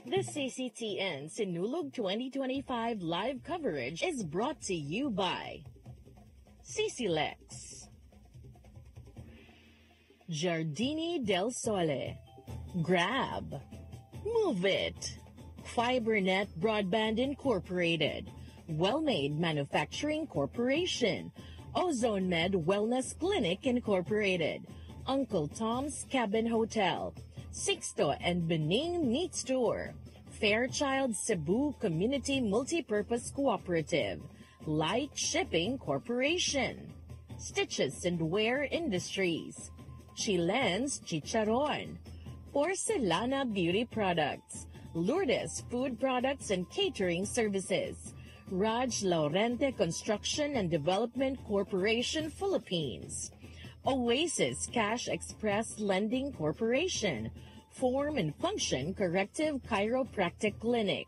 Speaker 6: The CCTN Sinulog 2025 live coverage is brought to you by CCLEX, Giardini del Sole, Grab, Move It, FiberNet Broadband Incorporated, Well-Made Manufacturing Corporation, Ozone Med Wellness Clinic Incorporated, Uncle Tom's Cabin Hotel, Sixto and Bening Meat Store, Fairchild Cebu Community Multipurpose Cooperative, Light Shipping Corporation, Stitches and Wear Industries, Chilen's Chicharon, Porcelana Beauty Products, Lourdes Food Products and Catering Services, Raj Laurente Construction and Development Corporation Philippines, Oasis Cash Express Lending Corporation, Form and Function Corrective Chiropractic Clinic,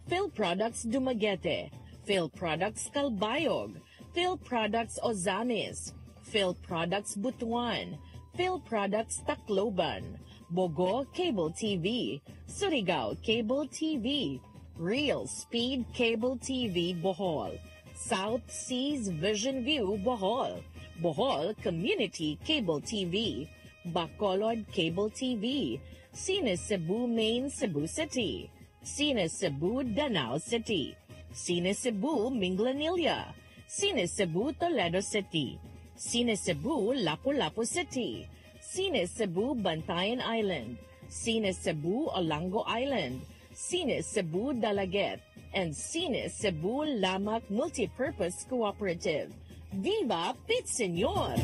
Speaker 6: Phil Products Dumaguete, Phil Products Calbayog, Phil Products Ozamis, Phil Products Butuan, Phil Products Tacloban, Bogo Cable TV, Surigao Cable TV, Real Speed Cable TV Bohol, South Seas Vision View Bohol, Bohol Community Cable TV, Bacolod Cable TV, Cine Cebu Main Cebu City, Cine Cebu Danao City, Cine Cebu Minglanilla, Cine Cebu Toledo City, Cine Cebu Lapu-Lapu City, Cine Cebu Bantayan Island, Cine Cebu Olango Island, Cine Cebu Dalaget, and Cine Cebu Lamak Multipurpose Cooperative. Viva Pit Senor!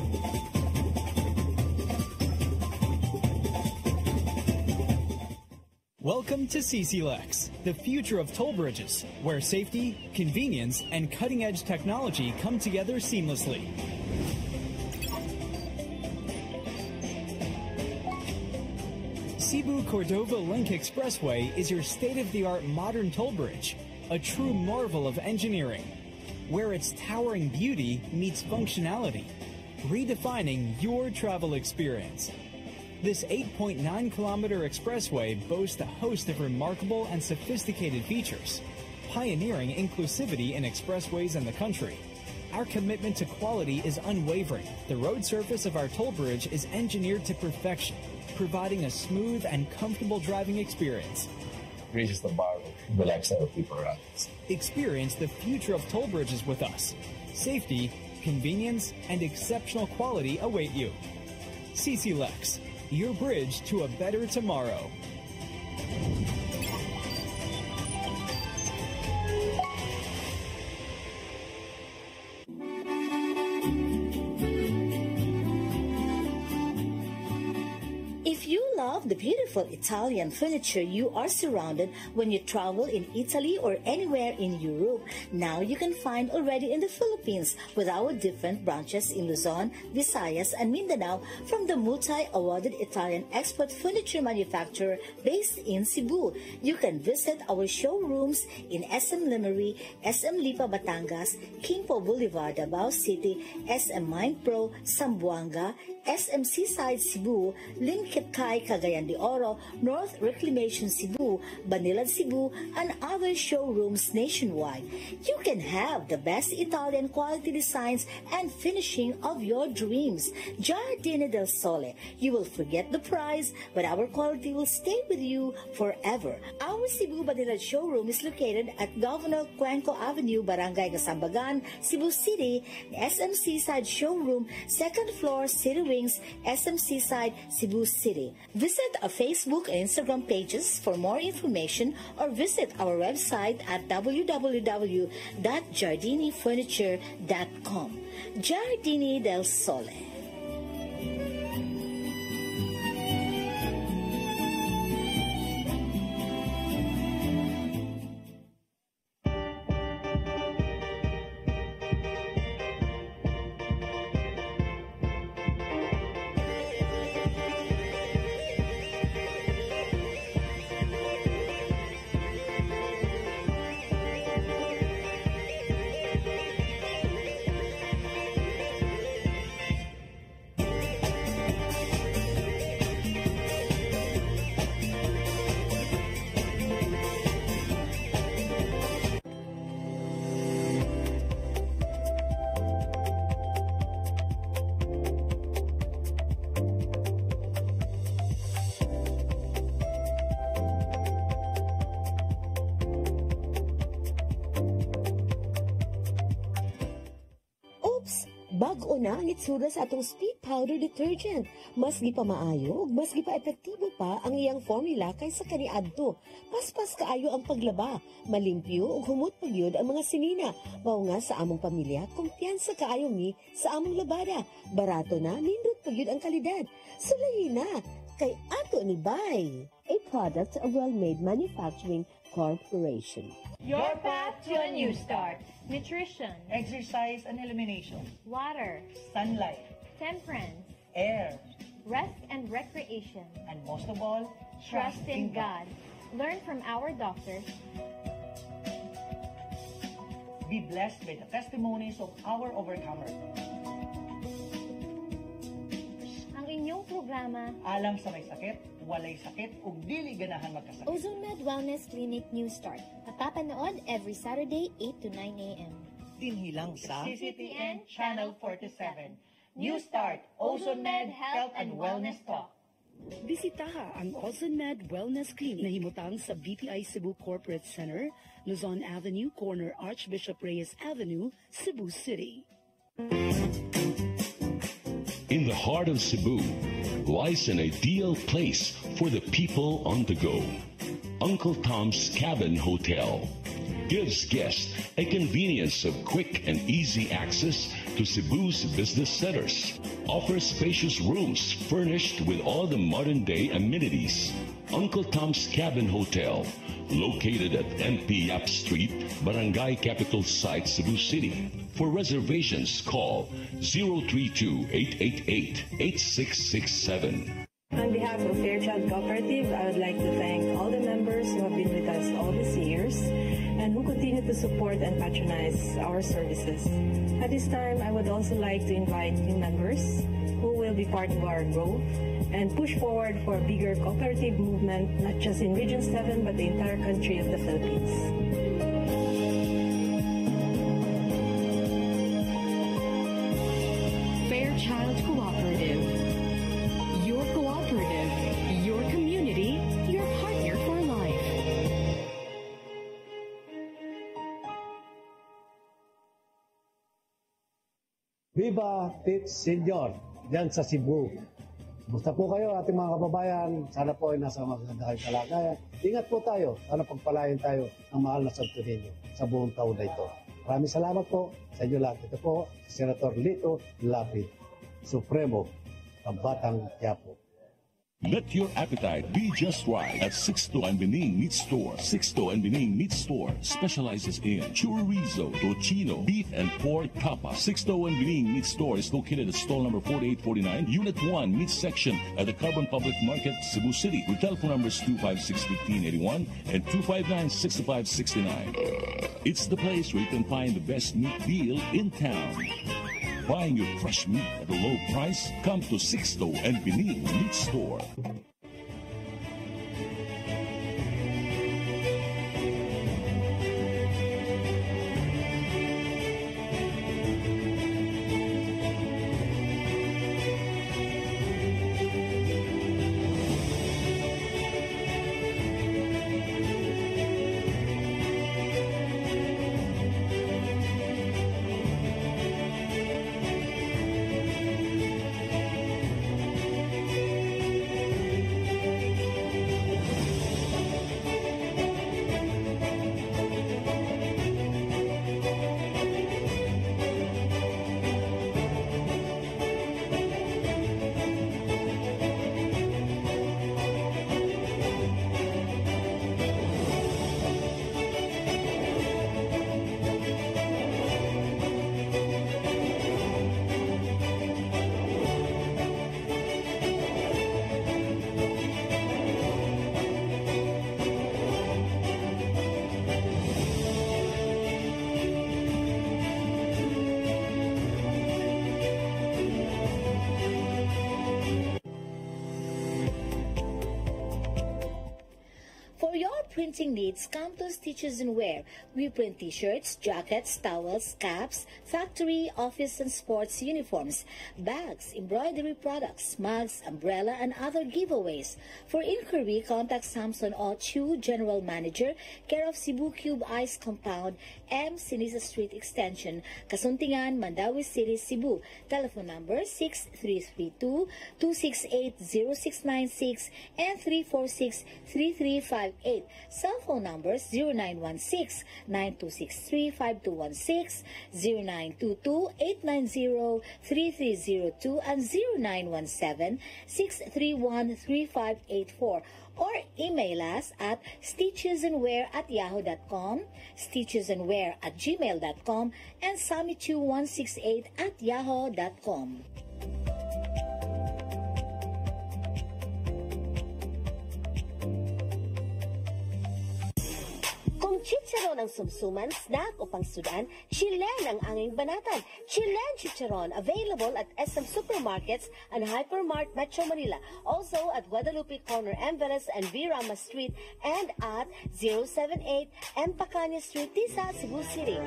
Speaker 7: Welcome to CCLEX, the future of toll bridges, where safety, convenience, and cutting-edge technology come together seamlessly. Cebu-Cordova Link Expressway is your state-of-the-art modern toll bridge, a true marvel of engineering, where its towering beauty meets functionality, redefining your travel experience. This 8.9-kilometer expressway boasts a host of remarkable and sophisticated features, pioneering inclusivity in expressways in the country. Our commitment to quality is unwavering. The road surface of our toll bridge is engineered to perfection, providing a smooth and comfortable driving experience.
Speaker 8: Raises the bar with the lifestyle of people around us.
Speaker 7: Experience the future of toll bridges with us. Safety, convenience, and exceptional quality await you. CCLEX, your bridge to a better tomorrow.
Speaker 2: If you love the beautiful Italian furniture you are surrounded when you travel in Italy or anywhere in Europe, now you can find already in the Philippines with our different branches in Luzon, Visayas, and Mindanao from the multi-awarded Italian export furniture manufacturer based in Cebu. You can visit our showrooms in SM Limery, SM Lipa Batangas, Kingpo Boulevard, Davao City, SM Mind Pro, Zamboanga, SM Seaside Cebu, Linkitay Cagayan de Oro, North Reclamation Cebu, Banilad Cebu, and other showrooms nationwide. You can have the best Italian quality designs and finishing of your dreams. Giardini del Sole. You will forget the price, but our quality will stay with you forever. Our Cebu Banilad showroom is located at Governor Cuenco Avenue, Barangay Gasambagan, Cebu City. SM Seaside Showroom, 2nd floor, City Wings, SM Seaside, Cebu City. Visit our Facebook and Instagram pages for more information or visit our website at www.giardinifurniture.com. Giardini del Sole.
Speaker 9: Bag-o na ang itsura sa atong speed powder detergent. Mas gipamaayo, mas gipa-epektibo pa ang iyang formula kaysa kaniadto. Paspas kaayo ang paglaba, malimpyo ug humot pagyud ang mga sinina. Mao nga sa among pamilya, kumpiyansa kaayo mi sa among labada. Barato na, nindot pagyud ang kalidad. Sulayi na, kay ato ni Bay. A product of Well-Made Manufacturing Corporation.
Speaker 10: Your path to a new start.
Speaker 11: Nutrition,
Speaker 10: Exercise and elimination.
Speaker 11: water,
Speaker 10: Sunlight.
Speaker 11: temperance,
Speaker 10: Air.
Speaker 11: rest and recreation.
Speaker 10: And most of all,
Speaker 11: Trust in God. Learn from our doctors.
Speaker 10: Be blessed by the testimonies of our overcomers.
Speaker 11: Ang inyong programa,
Speaker 10: Alam sa may sakit, walay sakit, ug dili ganahan magkasakit.
Speaker 12: OzoneMed Wellness Clinic New Start. Papapanood every Saturday, 8 to 9 a.m.
Speaker 10: Dinhilang sa CCTN Channel 47. New Start, OzoneMed Health and Wellness Talk.
Speaker 13: Bisitaha ang OzoneMed Wellness Clinic na himutang sa BPI Cebu Corporate Center, Luzon Avenue, corner Archbishop Reyes Avenue, Cebu City.
Speaker 14: In the heart of Cebu lies an ideal place for the people on the go. Uncle Tom's Cabin Hotel gives guests a convenience of quick and easy access to Cebu's business centers. offers spacious rooms furnished with all the modern-day amenities. Uncle Tom's Cabin Hotel, located at MP Yap Street, Barangay Capital Site, Cebu City. For reservations, call 032-888-8667.
Speaker 15: On behalf of Fairchild Cooperative, I would like to thank all the members who have been with us all these years and who continue to support and patronize our services. At this time, I would also like to invite new members who will be part of our growth and push forward for a bigger cooperative movement, not just in Region 7, but the entire country of the Philippines.
Speaker 16: Fairchild Cooperative. Your cooperative, your community, your partner for life.
Speaker 17: Viva Tits Senior, dyan sa Cebu. Basta po kayo ating mga kababayan, sana po ay nasa magandang kalagayan. Ingat po tayo, sana pagpalain tayo ng mahal na Santo Niño sa buong taon na ito. Maraming salamat po sa inyo lahat. Ito po si Senator Lito Lapid, Supremo, ng Batang Quiapo.
Speaker 18: Let your appetite be just right at Sixto and Bening Meat Store. Sixto and Bening Meat Store specializes in chorizo, tocino, beef, and pork tapa. Sixto and Bening Meat Store is located at stall number 4849, Unit 1, Meat Section at the Carbon Public Market, Cebu City. With telephone numbers 256-1581 and 259-6569. It's the place where you can find the best meat deal in town. Buying your fresh meat at a low price? Come to Sixto and Bening Meat Store.
Speaker 2: For your printing needs, come to Stitches and Wear. We print t-shirts, jackets, towels, caps, factory, office, and sports uniforms, bags, embroidery products, mugs, umbrella, and other giveaways. For inquiry, contact Samson Ochu, General Manager, care of Cebu Cube Ice Compound, M. Sinisa Street Extension, Kasuntingan, Mandawi City, Cebu. Telephone number 6332-268-0696 and 346-3358. Cell phone numbers 0916-9263-5216, 0922-890-3302, and 0917-631-3584. Or email us at stitchesandwear@yahoo.com, stitchesandwear@gmail.com, and samichu168@yahoo.com.
Speaker 9: Kung chicharon ang sumsuman, snack o pangsudan, Chilen ang anging banatan. Chilen Chicharon, available at SM Supermarkets and Hypermart Metro Manila. Also at Guadalupe Corner, Envelas and V. Rama Street, and at 078 M. Pacanya Street, Tisa, Cebu City.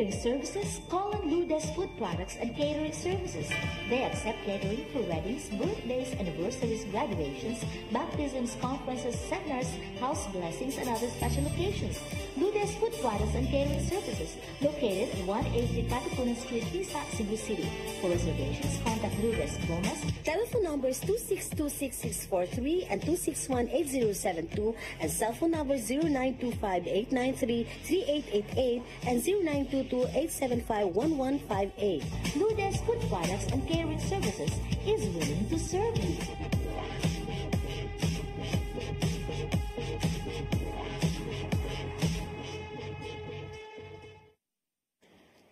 Speaker 2: catering services, call on Lourdes Food Products and Catering Services. They accept catering for weddings, birthdays, anniversaries, graduations, baptisms, conferences, seminars, house blessings, and other special occasions. Lourdes Food Products and Catering Services, located at 183 Katipunan Street, Pisa, Cebu City. For reservations, contact Lourdes Gomez.
Speaker 9: Telephone numbers 2626643 and 2618072 and cell phone numbers 0925-893-3888 and 0922-875-1158.
Speaker 2: Lourdes Food Products and Catering Services is willing to serve you.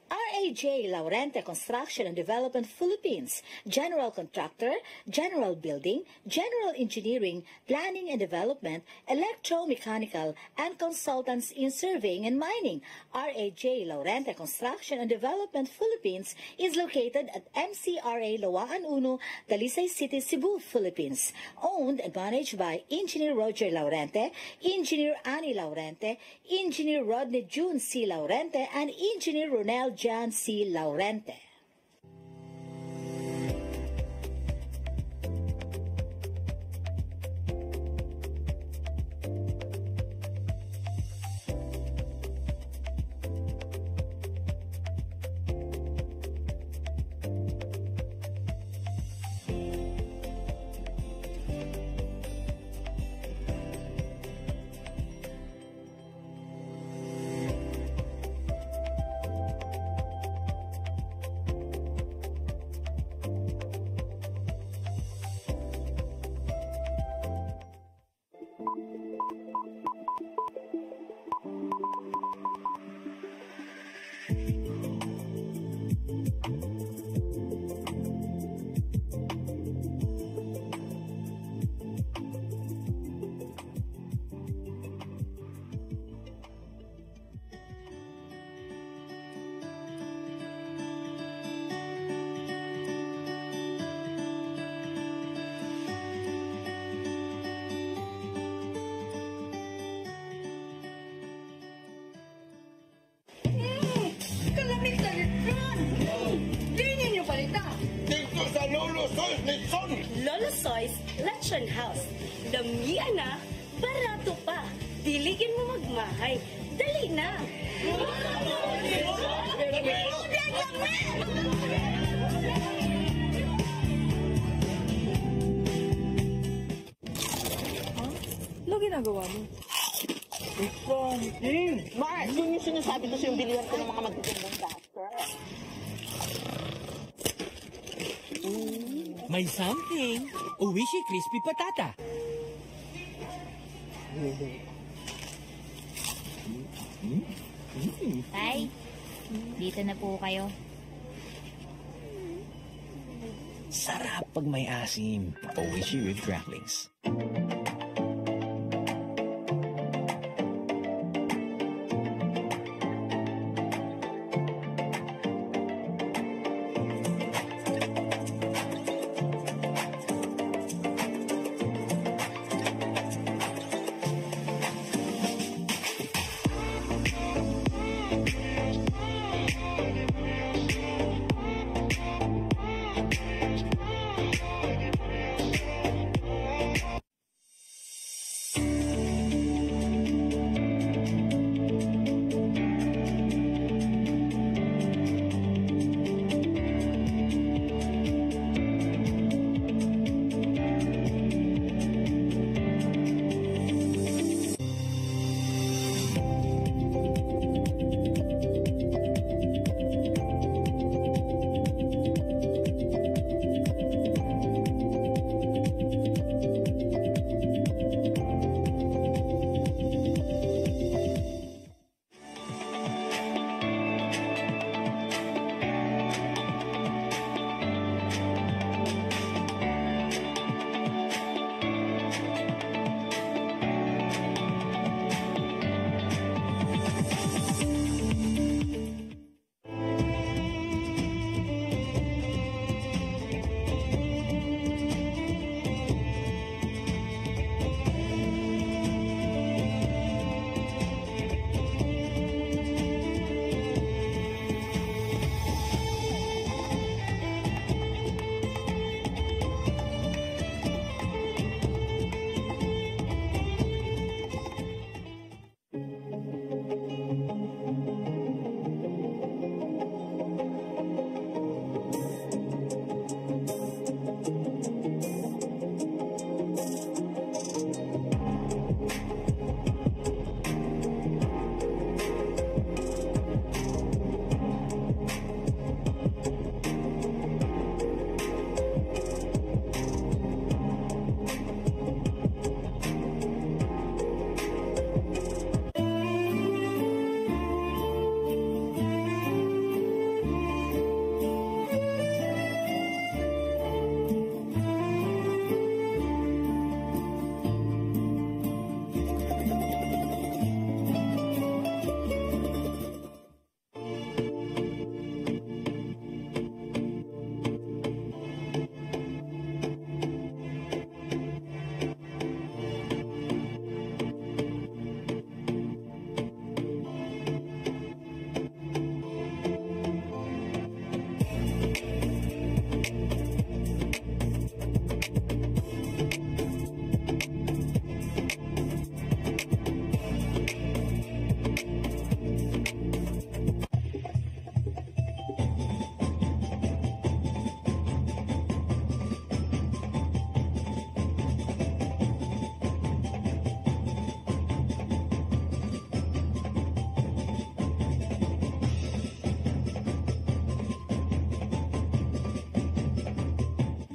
Speaker 2: RAJ Laurente Construction and Development Philippines, General Contractor, General Building, General Engineering, Planning and Development, Electromechanical, and Consultants in Surveying and Mining. RAJ Laurente Construction and Development Philippines is located at MCRA Lawaan Uno, Talisay City, Cebu, Philippines. Owned and managed by Engineer Roger Laurente, Engineer Annie Laurente, Engineer Rodney June C. Laurente, and Engineer Ronel Jan C. Laurente.
Speaker 9: Lolo Soy's Lechon House. Damihan na, barato pa. Diligin mo magmahay. Dali na.
Speaker 10: Ano ginagawa mo?
Speaker 19: Mar, yun yung sinasabi ko sa yung bilihan ko ng mga magtitindong doctor.
Speaker 20: May something. Oishi Crispy Patata.
Speaker 12: Tay, dito na po kayo.
Speaker 20: Sarap pag may asim. Oishi with cracklings.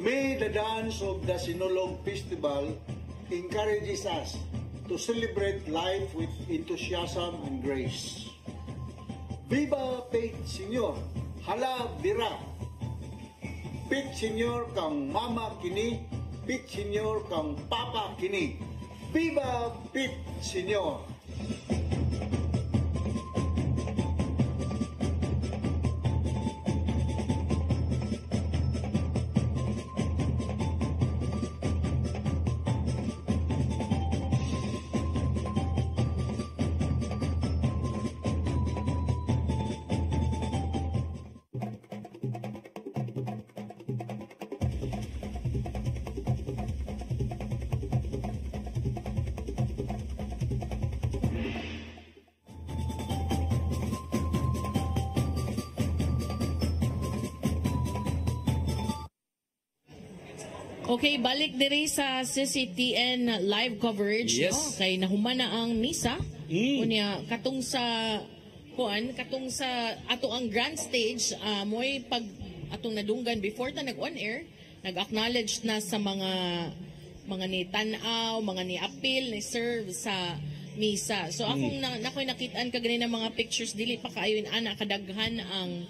Speaker 21: May the dance of the Sinulog Festival encourages us to celebrate life with enthusiasm and grace. Viva Pete Senior! Hala Bira! Pete Senior kang Mama Kini, Pete Senior kang Papa Kini. Viva Pete Senior!
Speaker 4: Okay, balik diri sa CCTN live coverage.
Speaker 5: Yes.
Speaker 4: No? Kay nahuman na ang misa. Unya katong sa ato ang grand stage, mo'y pag atong nadunggan before ta nag-on air, nag-acknowledge na sa mga ni tanaw, mga ni appeal, ni serve sa misa. So akong nakoy nakitaan kagani ng mga pictures dili pa kaayo ana kadaghan ang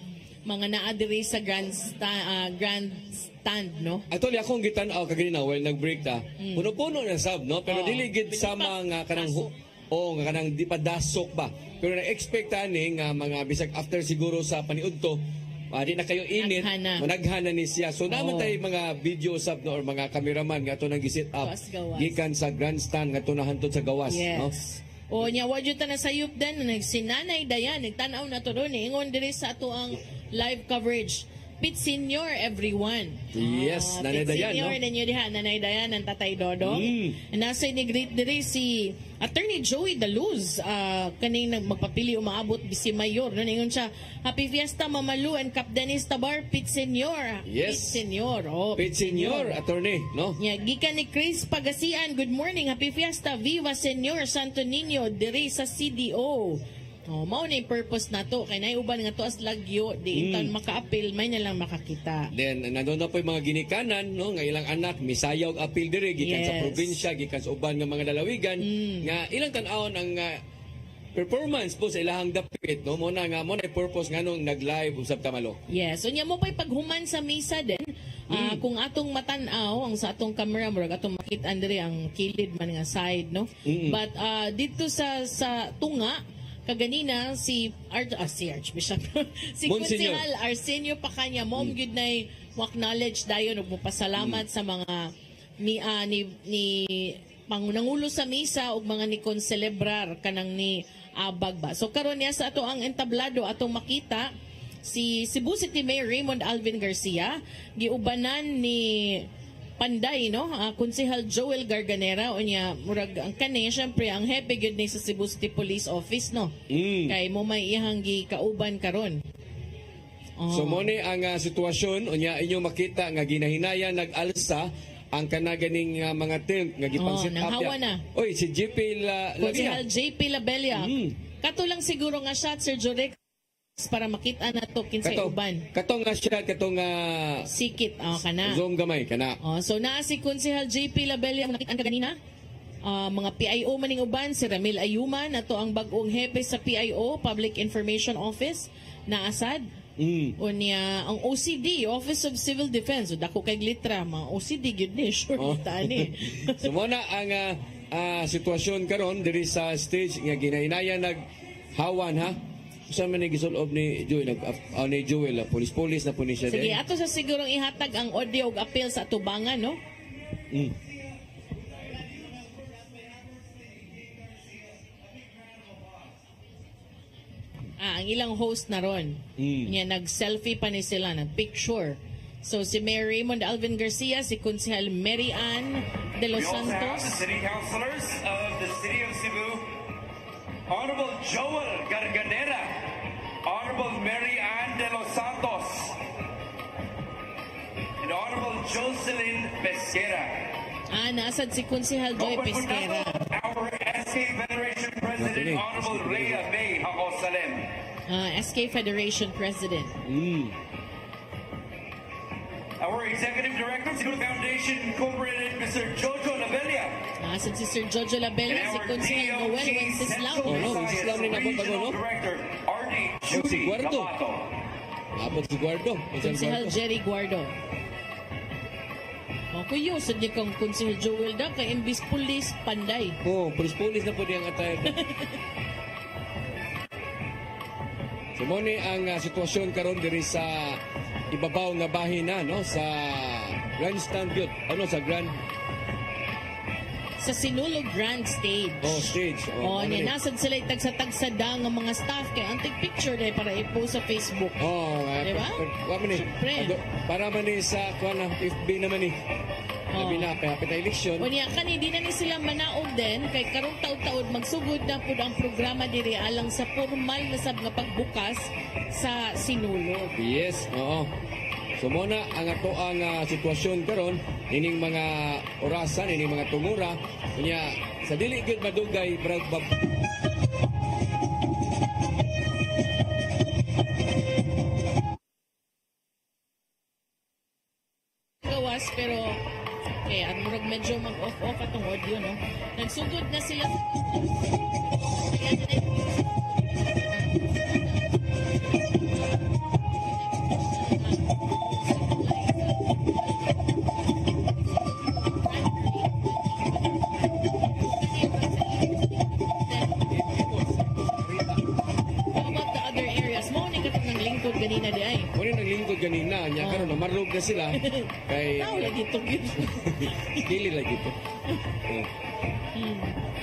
Speaker 4: mga naa diri sa grand stand, no?
Speaker 5: Actually, akong gitan-aw kaganina while nag-break ta. Puno-puno na sab, no? Pero dili gid sa mga kanang kanang di pa dasok ba. Pero na-expect ani nga mga bisag after siguro sa paniudto, di na kayo init, managhana ni siya. So naman tayo mga video sab no or mga cameraman nga to nang gisit up gikan sa grandstand nga to nahantod sa gawas, no?
Speaker 4: O nya wa jud ta na sayop den nagsinanay dayan nagtan-aw na to ron ingon diri sa ato ang live coverage. Pete Senior, everyone.
Speaker 5: Yes, Nanay Dayan,
Speaker 4: Senior,
Speaker 5: no?
Speaker 4: ninyo diha, Nanay Dayan, ang Tatay Dodong. Nasa ni-greet diri si Attorney Joey Daluz, kaning magpapili umaabot si Mayor. Naningon siya, Happy Fiesta, Mama Lu and Cap Dennis Tabar, Pete Senior.
Speaker 5: Yes.
Speaker 4: Pete Senior. Oh,
Speaker 5: Pete Senior, Attorney, no?
Speaker 4: Yeah, gikan ni Chris Pagasian, good morning, Happy Fiesta, Viva Senior Santo Niño, diri sa CDO. Oh, mao na yung purpose na to. Kaya naiuban nga to as lagyo. Di intan maka-appeal, may nalang makakita.
Speaker 5: Then, nandun na po yung mga ginikanan, no? Nga ilang anak, misayaw appeal diri, gikan sa probinsya, gikan sa uban ng mga lalawigan, nga ilang tan-aon ang performance po sa ilahang dapit, no? Muna nga, muna yung purpose nga nung nag-live usab tamalo.
Speaker 4: Yes. So, niya mo pa'y paghuman sa misa din, kung atong matanaw, ang sa atong camera, murag atong makita diri ang kilid man nga side, no? But dito sa tunga, kaganina si Archbishop si Konsehal Arsenio Pacanya mom gyud nay acknowledge dayon ug mopasalamat sa mga ni pangunangulo sa misa ug mga ni konselebrar kanang ni abag ba. So karon niya sa ato ang entablado atong makita si Cebu City Mayor Raymond Alvin Garcia giubanan ni Panday, no? Konsehal Joel Garganera o niya murag ang kani syempre ang hepe gyud ni sa Cebu City Police Office, no? Kay mo may ihang kauban karon.
Speaker 5: So mo ni ang sitwasyon unya inyo makita nga ginahinaya nag-alsa ang kanaganing mga team nga gipang-set up.
Speaker 4: Nanghawa na.
Speaker 5: Oy, si JP
Speaker 4: Konsehal JP Labella. Kato lang siguro nga shot Sir Jurek para makita na to kinsay uban.
Speaker 5: Katong nga siya, katong
Speaker 4: sikit, kana.
Speaker 5: Zoom gamay, kana.
Speaker 4: So naa si Konsehal JP Labella ang nakita kanina. Mga PIO maning uban, si Ramil Ayuman, nato ang bagong hepe sa PIO, Public Information Office, na Asad. Unya, ang OCD, Office of Civil Defense, so dako kay litra, mga OCD, yun ni, sure, ni.
Speaker 5: So muna ang sitwasyon karon diri sa stage nga ginahinaya naghawan ha. Saan man nag-isolve ni Joel, police na po ni siya.
Speaker 4: Sige, ato sa sigurong ihatag ang audio ug appeal sa atubangan, no? Ang ilang host na ron. Niya, nag-selfie pa ni sila, nag-picture. So, si Mayor Raymond Alvin Garcia, si Konsehal Mary Ann de los Santos.
Speaker 3: We also have the city councilors of the city of Cebu, Honorable Joel Garganera, Honorable Mary Ann de los Santos, and Honorable Jocelyn Pesquera.
Speaker 4: Nasad si Konsehal Joy Pesquera.
Speaker 3: Our SK Federation President, Honorable Rhea May Hacosalem.
Speaker 4: SK Federation President.
Speaker 3: our Executive Director, Siguro Foundation Incorporated, Mr. Jojo Labella.
Speaker 4: Asan si Sir Jojo Labella, si Consihal Noel Wenceslao.
Speaker 5: Wenceslao ni nabot bago, no?
Speaker 3: Director, R.D.
Speaker 5: Si
Speaker 3: Judy
Speaker 5: Guardo.
Speaker 3: Gabato.
Speaker 5: Abot si Guardo.
Speaker 4: Consihal Jerry Guardo. Kuyo, sa di kang Consihal Joel da, kay imbis pulis, panday.
Speaker 5: Pulis na po diyang attire. So mo ni ang sitwasyon karon diri sa ibabaw nga bahin na, no, sa Grandstand yun. Sa
Speaker 4: sa Sinulog Grand Stage.
Speaker 5: Stage.
Speaker 4: Nasad sila tagsa-tagsada ng mga staff kaya antig picture dahil para i-post sa Facebook. Diba?
Speaker 5: Para man ni sa FB naman ni. Labi na, kapit na eleksyon.
Speaker 4: Di na ni sila manaog din kay karong taud-taud magsugod na po ang programa diri alang sa formal na sab nga pagbukas sa Sinulog.
Speaker 5: Yes, oo. So muna ang ato ang sitwasyon karon ining mga orasan, ining mga tungura unya sa dili gyud madugay
Speaker 4: gawas pero ang murag medyo mag-off atong audio, no? Nagsugod na sila.
Speaker 5: Ganina nya karon marlog na sila kay
Speaker 4: lagi to
Speaker 5: dili lagi to.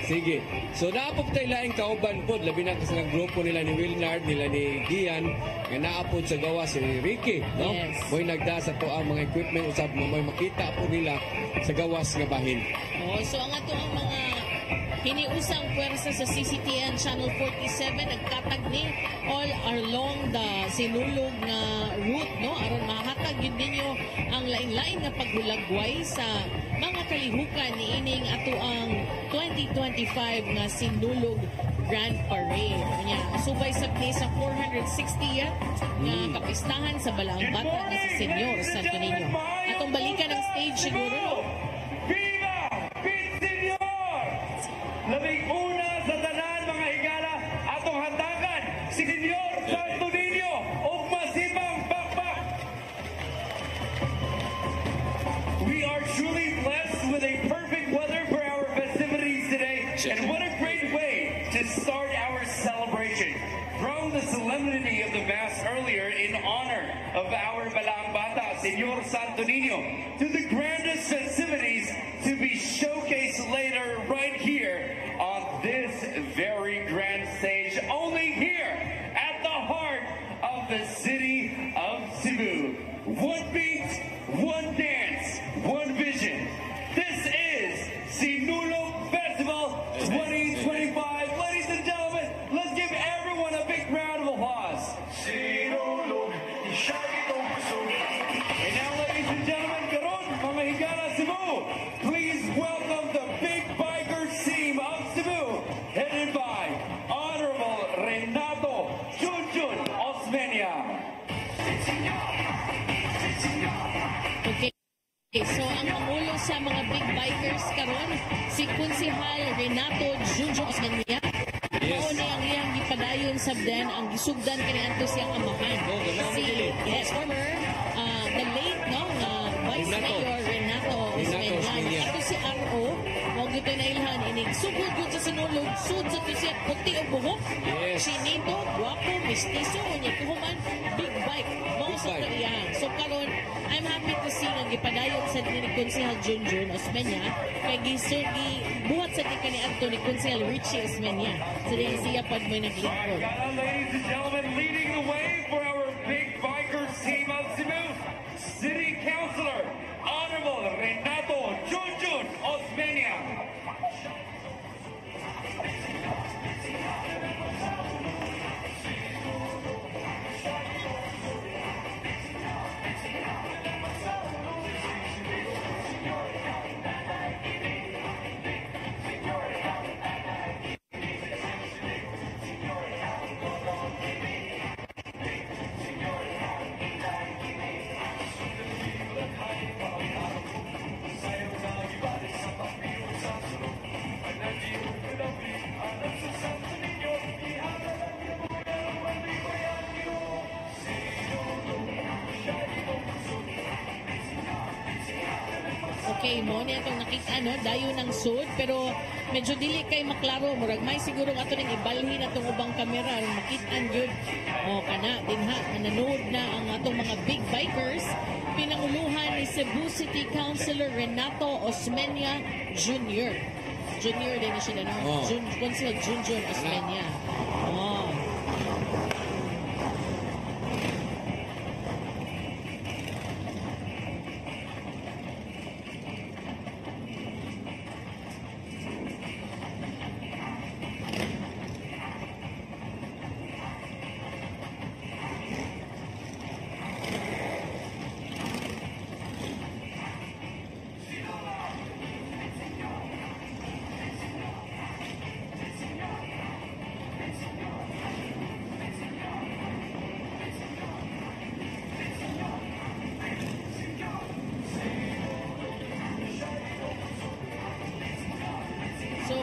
Speaker 5: Sige. So naapod tayo laing kauban pod labi na sa grupo nila ni Wilnard, nila ni Gian nga naapod sa gawa si Ricky, no? Moy nagda sa to ang mga equipment usab mo may makita po nila sa gawas nga bahin.
Speaker 4: So ang ato ang mga hiniusang puwersa sa CCTN Channel 47 nagkatag ni all along the Sinulog nga route, no, aron mahatag yun ninyo ang lain-lain nga paghulagway sa mga kalihukan ni ining ato ang 2025 nga Sinulog Grand Parade. Subay sa sa 460th nga kapistahan sa Balaang Bata nga si Senyor Santo Niño. Atong balikan ang stage siguro, no?
Speaker 3: Labing una sa tanan mga higala atong handakan si Senyor Santo Niño og masibang bakbak. We are truly blessed with a perfect weather for our festivities today, and what a great way to start our celebration. From the solemnity of the Mass earlier in honor of our Balaang Bata, Senyor Santo Niño, to the grandest festivities to be showcased later right here on this very grand stage, only here at the heart of the city of Cebu. One beat, one dance, one vision. This is Sinulog Festival 2025. Ladies and gentlemen, let's give everyone a big round of applause. Sinulog, and now, ladies and gentlemen, karon mga higala Cebu, please welcome the Big Bikers team of Cebu, headed by Honorable Renato Junjun Osmeña.
Speaker 4: Okay, so ang pangulo sa mga Big Bikers karon si Consihal Renato Junjun Osmeña. Mauna ang iyang gipadayon sabdan ang gisugdan kaniadto siyang amahan. Si former the late Vice Mayor Renato Osmeña. Ito si R.O. Huwag ito na ilhan. Sugod yun sa Sinulog. Sud sa ito siya puti o buhok. Sinito, guwapo, mistiso. Unya kuhuman, big bike. Mga sa kariyahan. So karon, I'm happy to see nga gipadayon sa ni Consihal Junjun Osmeña. Kay buhat sa tika ni Anthony Consihal Richie Osmeña. So diyan siya pag may naglingkod.
Speaker 3: Ladies and gentlemen, leading the way for our Big Bikers team of Cebu, City Councilor Honorable Renato Junjun Osmeña.
Speaker 4: kay mo niya itong nakita, no? Dayo ng sud, pero medyo dili kay maklaro. Murag may siguro ato ning ibalhin atong ubang kamera. Makitaan yun. O, kana, dinha, nanood na ang atong mga big bikers. Pinanguluhan ni Cebu City Councilor Renato Osmeña Jr. Junior din na siya, no? Councilor Junjun Osmeña. Oh.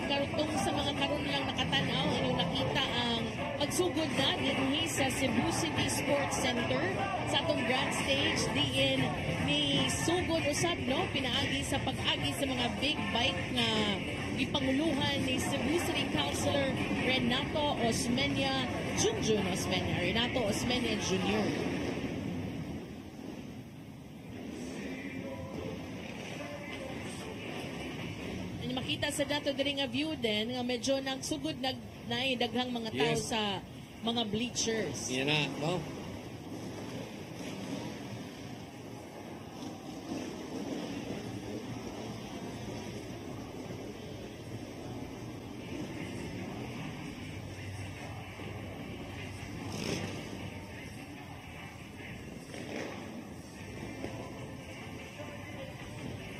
Speaker 4: Kartong sa mga karon lang nakatanaw, inyong nakita ang pagsugod na dinhi sa Cebu City Sports Center sa atong grand stage diin ni sugod usab, no, pinaagi sa pag-agi sa mga big bike nga gipanguluhan ni Cebu City Councilor Renato Osmeña Junjun Osmeña, Renato Osmeña Jr. Makita sa dato diri nga view din nga medyo nagsugod daghang mga tao sa mga bleachers.
Speaker 5: Yan na, no?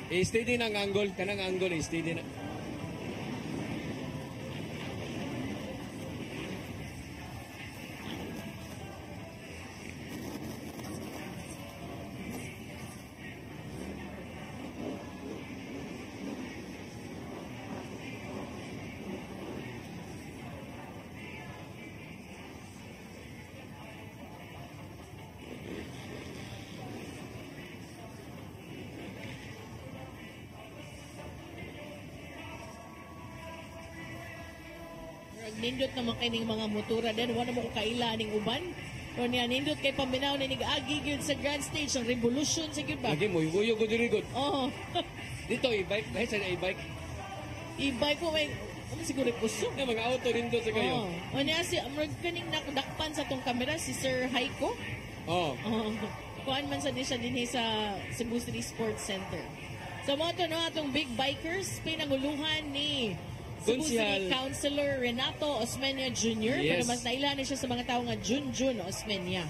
Speaker 5: I-steady ng angle, kanang angle, i-steady na.
Speaker 4: Nindot naman kay ning mga motora din, wala mo ko kaila ning uban. O niya nindot kay paminaw na nig-agi gyud sa grand stage ang revolution sa gyud ba.
Speaker 5: Lagi mo yuyo ko diri gud.
Speaker 4: Oo.
Speaker 5: Dito e-bike, dahil sa e-bike.
Speaker 4: E-bike ko may siguro kusog
Speaker 5: na mga auto nindot sa kayo.
Speaker 4: O niya si amrog kaning nakdakpan sa tong kamera si Sir Haiko.
Speaker 5: Oo.
Speaker 4: Kuan man sa siya dinhi sa Cebu City Sports Center. So mo to no atong big bikers pinanguluhan ni Cebu City Councilor Renato Osmeña Jr. Pero mas nailan siya sa mga tao nga Junjun Osmeña.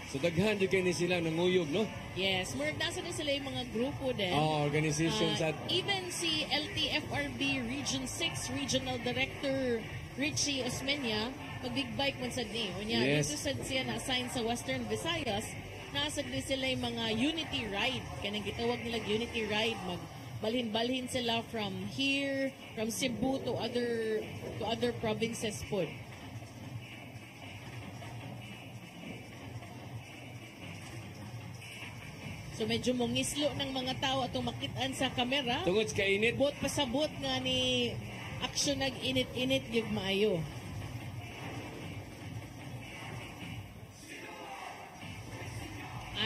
Speaker 5: So daghan di kayo ni sila nanguyog, no?
Speaker 4: Yes, murag nasa na sila yung mga grupo din.
Speaker 5: Organizations at...
Speaker 4: Even si LTFRB Region 6 Regional Director Richie Osmeña, mag-big bike man sa ni. Dito sa siya na-assign sa Western Visayas, nasag din sila yung mga unity ride. Kanang gitawag nila unity ride. Magbalhin-balhin sila from here, from Cebu to other provinces po. So medyo mongislo ng mga tao atong makitaan sa kamera.
Speaker 5: Tungod sa kainit.
Speaker 4: Bot pasabot nga ni action nag-init-init yung maayo.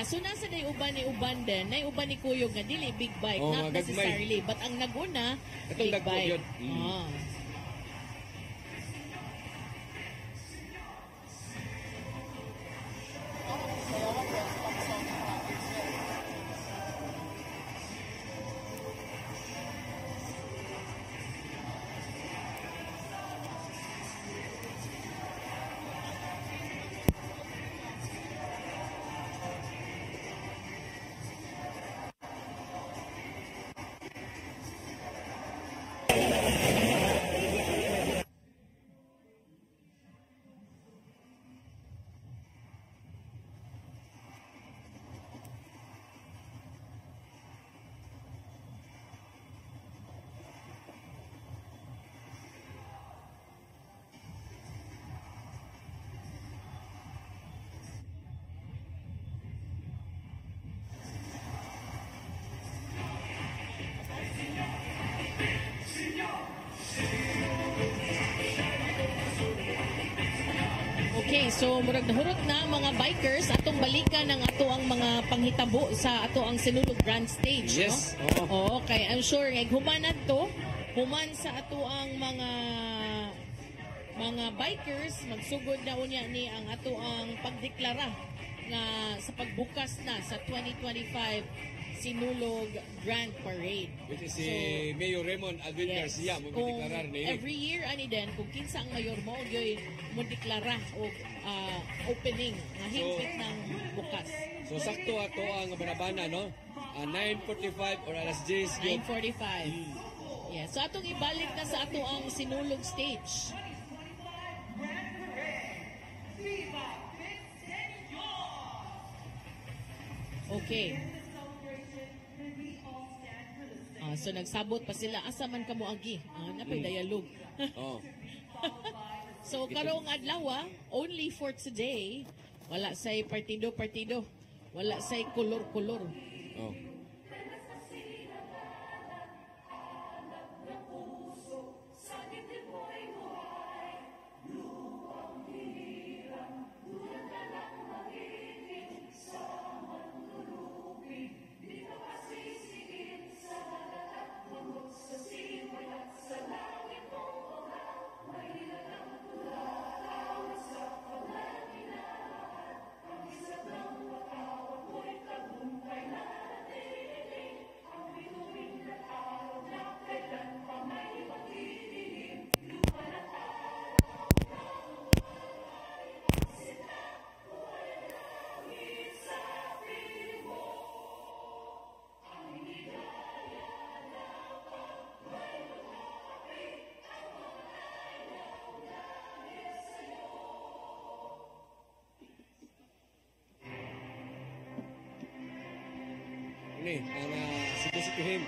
Speaker 4: So nasa na uban ni uban din, na uban ni Kuyog nga dili big bike, not necessarily. But ang naguna, big bike. So murag nahurot na mga bikers atong balikan ng ato ang mga panghitabo sa ato ang Sinulog Grand Stage.
Speaker 5: Yes.
Speaker 4: No? Oo, okay. I'm sure nga humanan to, human sa ato ang mga bikers magsugod na unya ni ang ato ang pagdeklara nga sa pagbukas na sa 2025 Sinulog Grand Parade.
Speaker 5: Which is si Mayor Raymond Alvin Garcia mo deklarar ni.
Speaker 4: Every year ani din kung kinsa ang mayor mo gyoy mo deklara og opening nga hingpit ng bukas.
Speaker 5: So sakto ato ang banabana no. 9:45 or alas 10
Speaker 4: 9:45. Yeah, so atong ibalik na sa ato ang Sinulog stage. Okay. So nagsabot pa sila asa man kamo agi. Napay dialogue.
Speaker 5: Oh.
Speaker 4: So karong adlaw, only for today, wala say partido. Wala say kolor.
Speaker 5: Oh. Ni ang situ-situhin.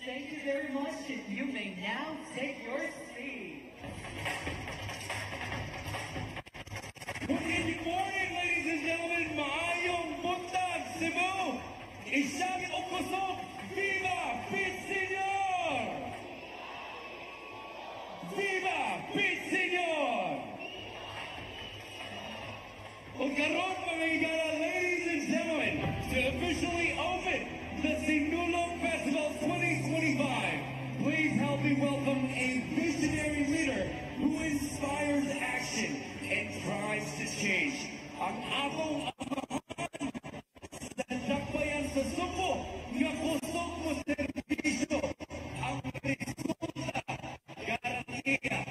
Speaker 10: Thank you very much, and you may now take your seat.
Speaker 3: Good morning, ladies and gentlemen. Maayong buntag, Cebu. Isang ukusok, Viva Pete Senior! Viva Pete Senior! O karon, mga igala, ladies and gentlemen, to officially open the Sinulog Festival 2025, please help me welcome a visionary leader who inspires action and drives to change. Ang atong amahan sa dakbayan sa Sumbo, nga kusog mo serbisyo, ang resulta, garantiya.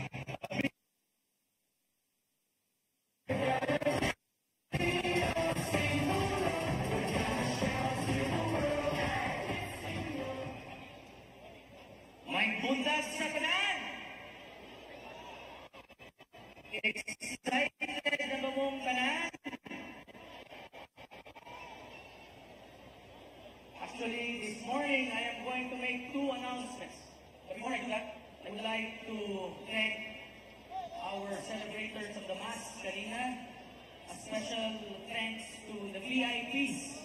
Speaker 3: May bundas sa tanan! Excited na ba mong tanan? Actually, this morning, I am going to make two announcements. Before I do that, I would like to thank our celebrators of the Mass kanina. A special thanks to the VIPs,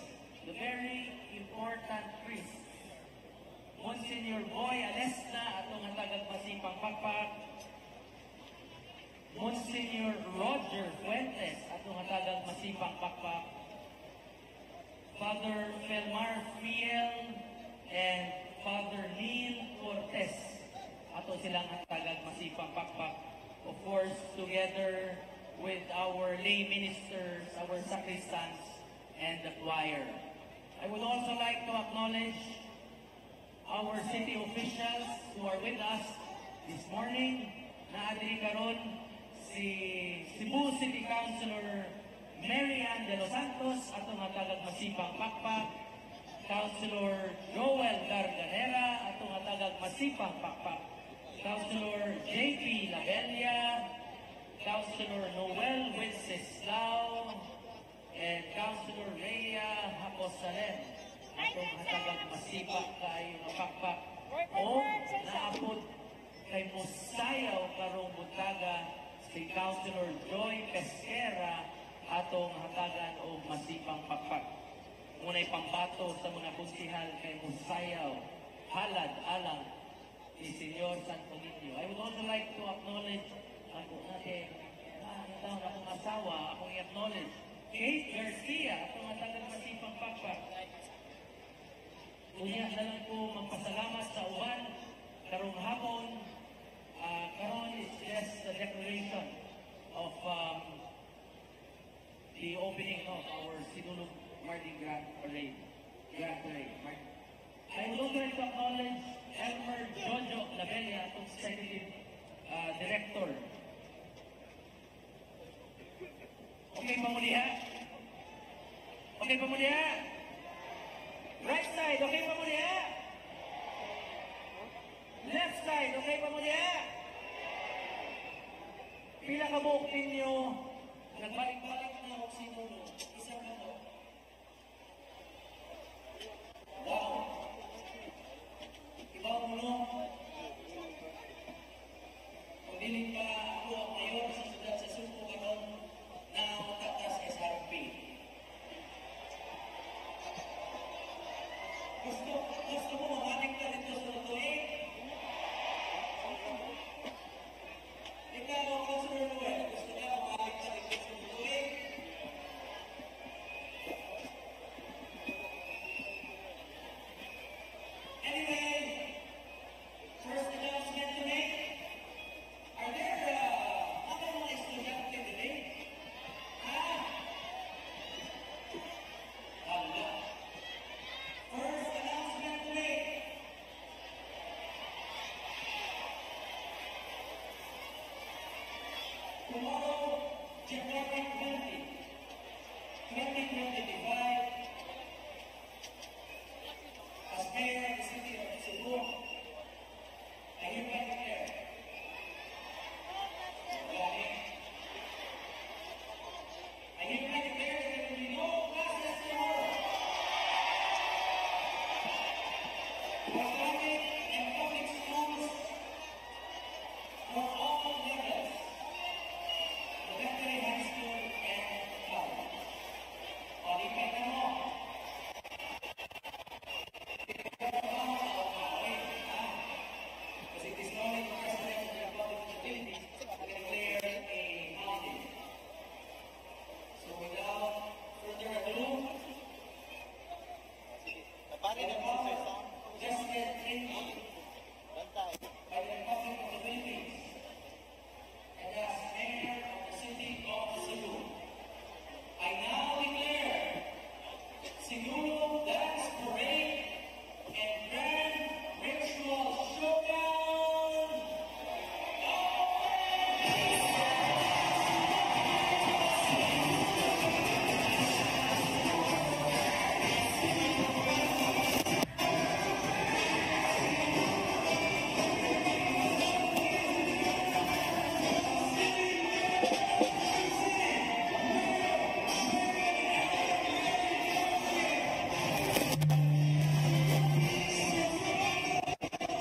Speaker 3: the very important priests. Monsignor Boy Alesna, atong hatagang masipang pakpak. Monsignor Roger Fuentes, atong hatagang masipang pakpak. Father Felmar Fiel and Father Neil Cortez, ato silang hatagang masipang pakpak. Of course, together with our lay ministers, our sacristans, and the choir. I would also like to acknowledge our city officials who are with us this morning. Naadiri karon si Cebu City Councilor Mary Ann de los Santos, atong hatagang masipang pakpak. Councilor Joel Garganera, atong hatagang masipang pakpak. Councilor J.P. Labella, Councilor Noel Wenceslao, and Councilor Rhea Haposalen, atong hatagang masipag kayo na pakpak. O naabot kay Musayaw karong buntaga si Councilor Joy Pesquera, atong hatagan o masipang pakpak. Muna'y pambato sa mga konsihal kay Musayaw, halad alang ni Senyor Santo Niño. I would also like to acknowledge akong asawa, akong i-acknowledge Kate Garcia, atong hatagan masipang pakpak. Unya na lang po magpasalamat sa uban karong hapon. Karon is just the declaration of the opening of our Sinulog Mardi Gras Parade. I would also like to acknowledge Elmer Jojo Labella, atong Executive Director. Okay pa mo diha? Okay pa mo diha? Right side, okay pa mo diha? Left side, okay pa mo diha? Pila ka buhok ninyo, nagbalik-balik na ako sa inyo. Isa na to. Wow! Ibaw mo no? Kung diling pa ako ang mayor sa sudad sa Sumbo karon na matatas SRP. Gusto mo mabalik ka dito sa tuig? Ikaw, Councilor Noel, gusto niya mabalik ka dito sa tuig? Anyway, first announcement to make. Are there mga estudyante today? Wala. First announcement to make. Tomorrow, January 20, 2025, as mayor of the city of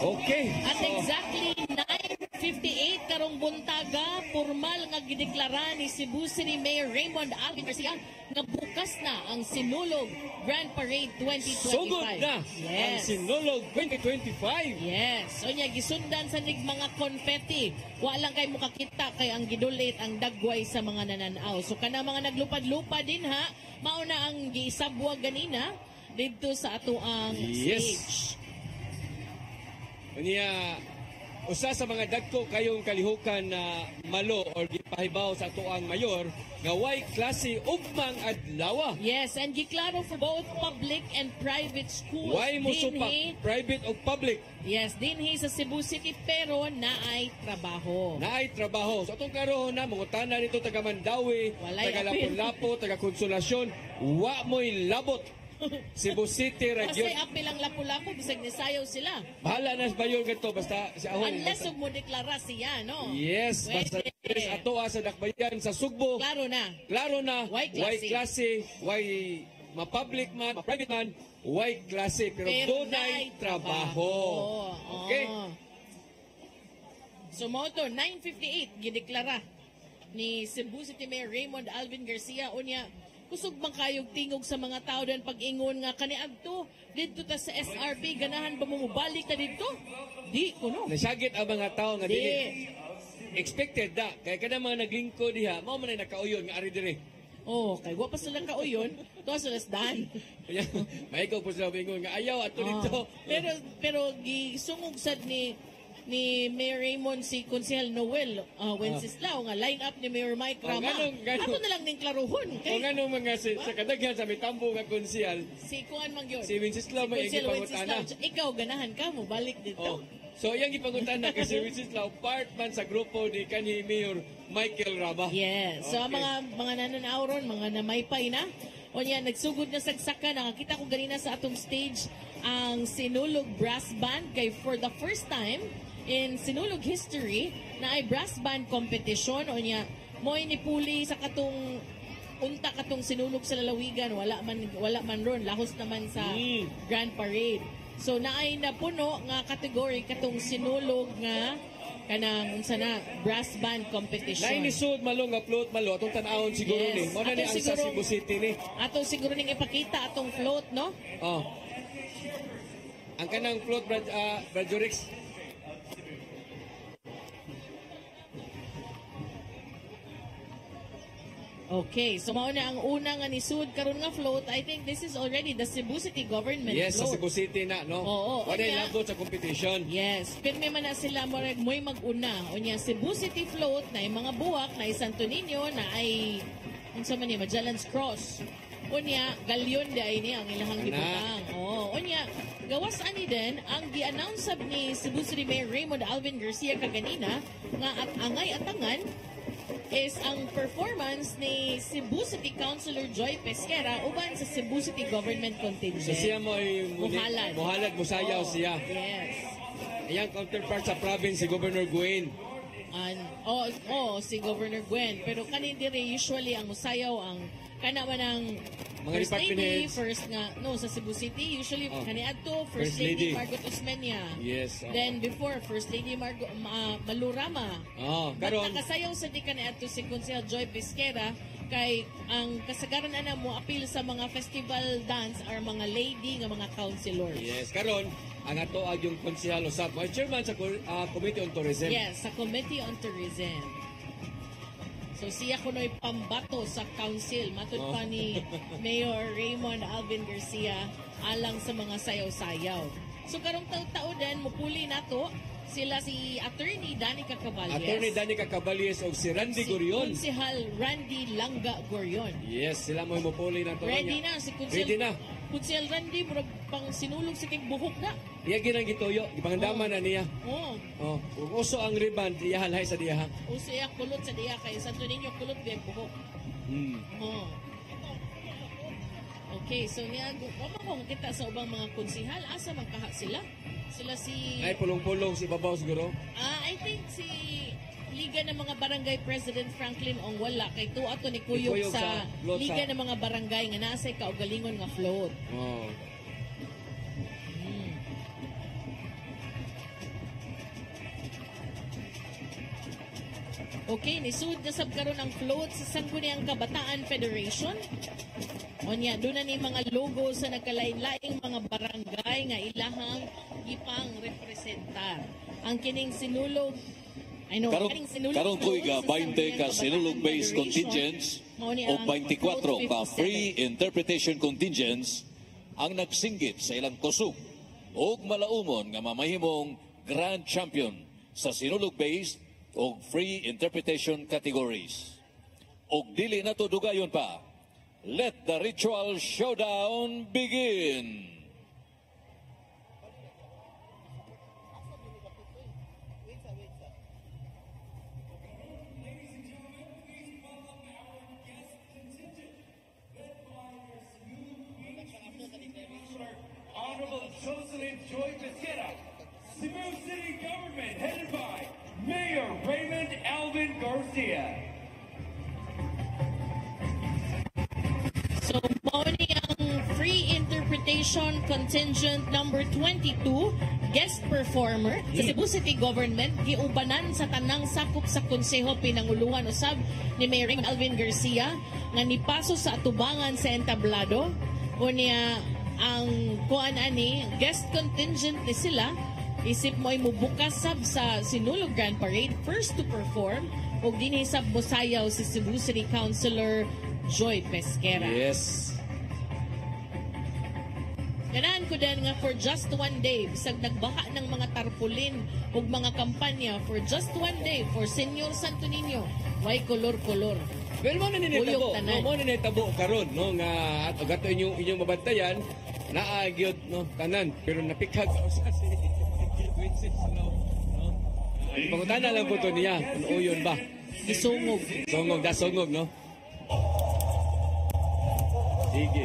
Speaker 5: Okay.
Speaker 4: At exactly 9:58 karong buntaga, formal nga gideklara ni Cebu City Mayor Raymond Alvin Garcia nga bukas na ang Sinulog Grand Parade 2025.
Speaker 5: Sugod na ang
Speaker 4: Yes.
Speaker 5: Sinulog 2025.
Speaker 4: Yes. O niya, gisundan sa mga confetti. Walang kay mukakita kay ang gidulit ang dagway sa mga nananaw. So kana mga naglupad-lupad din ha, mauna ang giisabwag ganina dito sa ato ang stage.
Speaker 5: Niya, usa sa mga dagko kayong kalihukan na malo or gipahibaw sa atuang mayor nga way klase ugmang adlaw.
Speaker 4: Yes, and giklaro for both public and private schools.
Speaker 5: Way mo supak, private o public.
Speaker 4: Yes, dinhi sa Cebu City pero naay trabaho.
Speaker 5: Naay trabaho. So atong karon na mangutana dito taga Mandawi, taga Lapu-Lapu, taga Konsolasyon, wa mo'y labot. Cebu City
Speaker 4: Kasi
Speaker 5: Region.
Speaker 4: apil ang Lapu-Lapu bisag nisayaw sila.
Speaker 5: Bahala na sa bayon ganito basta si Ahon.
Speaker 4: Unless ug mo deklara siya, no?
Speaker 5: Yes, basta ato sa dakbayan sa Sugbo.
Speaker 4: Klaro na.
Speaker 5: Klaro na.
Speaker 4: Way
Speaker 5: klase, way ma-public man, ma-private man, way klase pero dunay trabaho. Okay? So mo to 9:58 gideklara ni Cebu City Mayor Raymond Alvin Garcia unya kusog bang kayog tingog sa mga tao dan pag-ingon nga kaniadto didto ta sa SRP ganahan ba mo mobalik ta didto? Di kuno. Nasyagit ang mga tao nga dili expected da kay kada mga naglingkod diha mao man ay nakauyon nga ari diri.
Speaker 4: Oh, kay wa pa sila kauyon, to sila dan.
Speaker 5: May ko po sila bingon nga ayaw ato dito.
Speaker 4: Pero gisungog sad ni Mayor Raymond si Konsehal Noel Wenceslao nga line up ni Mayor Mike Rama. Ato na lang ning klaruhon.
Speaker 5: Kung ano mga sa kadaghan sa mitambo nga konsehal.
Speaker 4: Si Kuan man gyud.
Speaker 5: Si Wenceslao may ipangutana.
Speaker 4: Ikaw ganahan ka mo balik dito.
Speaker 5: So iyang ipangutana kasi Wenceslao part man sa grupo ni kanhi Mayor Michael Rama.
Speaker 4: Yes. So ang mga nananawron, mga namaypay na. O niya, nagsugod na sagsaka. Nakakita ko ganina sa atong stage ang Sinulog Brass Band kay for the first time in Sinulog history na ay brass band competition. O niya, mo'y nipuli sa katong unta katong Sinulog sa lalawigan. Wala man ron. Lahos naman sa Grand Parade. So naay napuno nga kategory katong Sinulog nga kanang unsa na brass band competition.
Speaker 5: Lain ni sud malo nga float malo atong tan-awon siguro ni. Mo na ni ang sa Cebu City ni.
Speaker 4: Ato siguro ning ipakita atong float, no?
Speaker 5: Oh. Ang kanang float Brad Jorix.
Speaker 4: Okay, so mao na ang una nga ni sud karon nga float. I think this is already the Cebu City government
Speaker 5: yes,
Speaker 4: float.
Speaker 5: Sa Cebu City na, no?
Speaker 4: Oo.
Speaker 5: Wala labot sa competition.
Speaker 4: Yes, pirmi man na sila mo'y mag-una. Unya Cebu City float na ay mga buwak na ay Santo Niño na ay unsa man ni Magellan's Cross. Unya galyon di ay ni ang ilahang gibutang. Oh, unya gawas ani din ang gi-announce ni Cebu City Mayor Raymond Alvin Garcia kaganina nga at angay atangan is ang performance ni Cebu City Councilor Joy Pesquera uban sa Cebu City Government Contingent.
Speaker 5: So siya mo ay muhalad, musayaw siya.
Speaker 4: Yes.
Speaker 5: Iyang counterpart sa province si Governor Gwen.
Speaker 4: Si Governor Gwen. Pero kanin dire usually ang musayaw ang kana man ang
Speaker 5: mga
Speaker 4: First Lady,
Speaker 5: heads.
Speaker 4: sa Cebu City, usually kaniadto First Lady Margot Osmeña.
Speaker 5: Yes.
Speaker 4: Then before, First Lady Malurama. But
Speaker 5: karon
Speaker 4: nakasayaw sa di kaniadto si Konsehal Joy Pesquera kay ang kasagaran ana mo appeal sa mga festival dance are mga lady nga mga councilors.
Speaker 5: Yes, karon ang ato yung konsehal usab mo chairman sa Committee on Tourism.
Speaker 4: Yes, sa Committee on Tourism. So siya kuno'y pambato sa council. Matod pa ni Mayor Raymond Alvin Garcia alang sa mga sayaw-sayaw. So karong taon din, mupuli na to sila si Attorney Danica Caballes.
Speaker 5: Attorney Danica Caballes o si Randy Gorion.
Speaker 4: Konsehal Randy Langa Gorion.
Speaker 5: Yes, sila mo mupuli na to.
Speaker 4: Ready na si Konsehal.
Speaker 5: Ready na.
Speaker 4: Konsehal Randy, murag pang sinulog sa king buhok na.
Speaker 5: Iya ginang gituyo, ipangdaman na niya. Kung uso ang ribbon, iya halay sa diya ha.
Speaker 4: Uso iya kulot sa diya kay Santo Niño kulot biyag buhok. Okay, so niya, kung kita sa ubang mga konsehal, asa magkaha sila? Sila si...
Speaker 5: Ay, pulong-pulong si Babaw siguro?
Speaker 4: I think si Liga ng mga Barangay President Franklin Ongwala kay tuwa to ni Kuyog sa Liga ng mga Barangay nga nasay kaugalingon nga float. Okay, nisud na sab karon ang float sa Sangguniang Kabataan Federation. Onya, doon na ni mga logo sa nagkalain-laing mga barangay nga ilahang ipang representar. Ang kining sinulog
Speaker 1: Karong tuig 20 ka sinulog-based contingents o 24 ka free interpretation contingents ang nagsinggit sa ilang kusog o malaumon nga mamahimong grand champion sa sinulog-based o free interpretation categories. Og dili na to dugayon pa, let the ritual showdown begin!
Speaker 3: Honorable Jocelyn Joy Pesquera, Cebu City Government headed by Mayor Raymond Alvin Garcia.
Speaker 4: So, mao ni ang free interpretation contingent number 22, guest performer sa Cebu City Government, giubanan sa tanang sakop sa konseho pinanguluhan usab ni Mayor Raymond Alvin Garcia nga nipaso sa atubangan sa entablado. Unya ang kuan ani guest contingent ni sila isip mo ay mubukas sab sa Sinulog Grand Parade, first to perform og dinhi sab mosayaw si Cebu City Councilor Joy Pesquera.
Speaker 5: Yes.
Speaker 4: Ganaan ko din nga for just one day, bisag nagbaha ng mga tarpulin ug mga kampanya for just one day for Senyor Santo Niño, way kolor-kolor.
Speaker 5: Pero mo na ninitabo, mo na ninitabo karon no nga at gato inyong mabantayan naagyod no tanan pero napikhag sa si Quincy Snow no. Pangutana lang po to niya kung uyon ba.
Speaker 4: Isungog.
Speaker 5: Sungog no. Sige.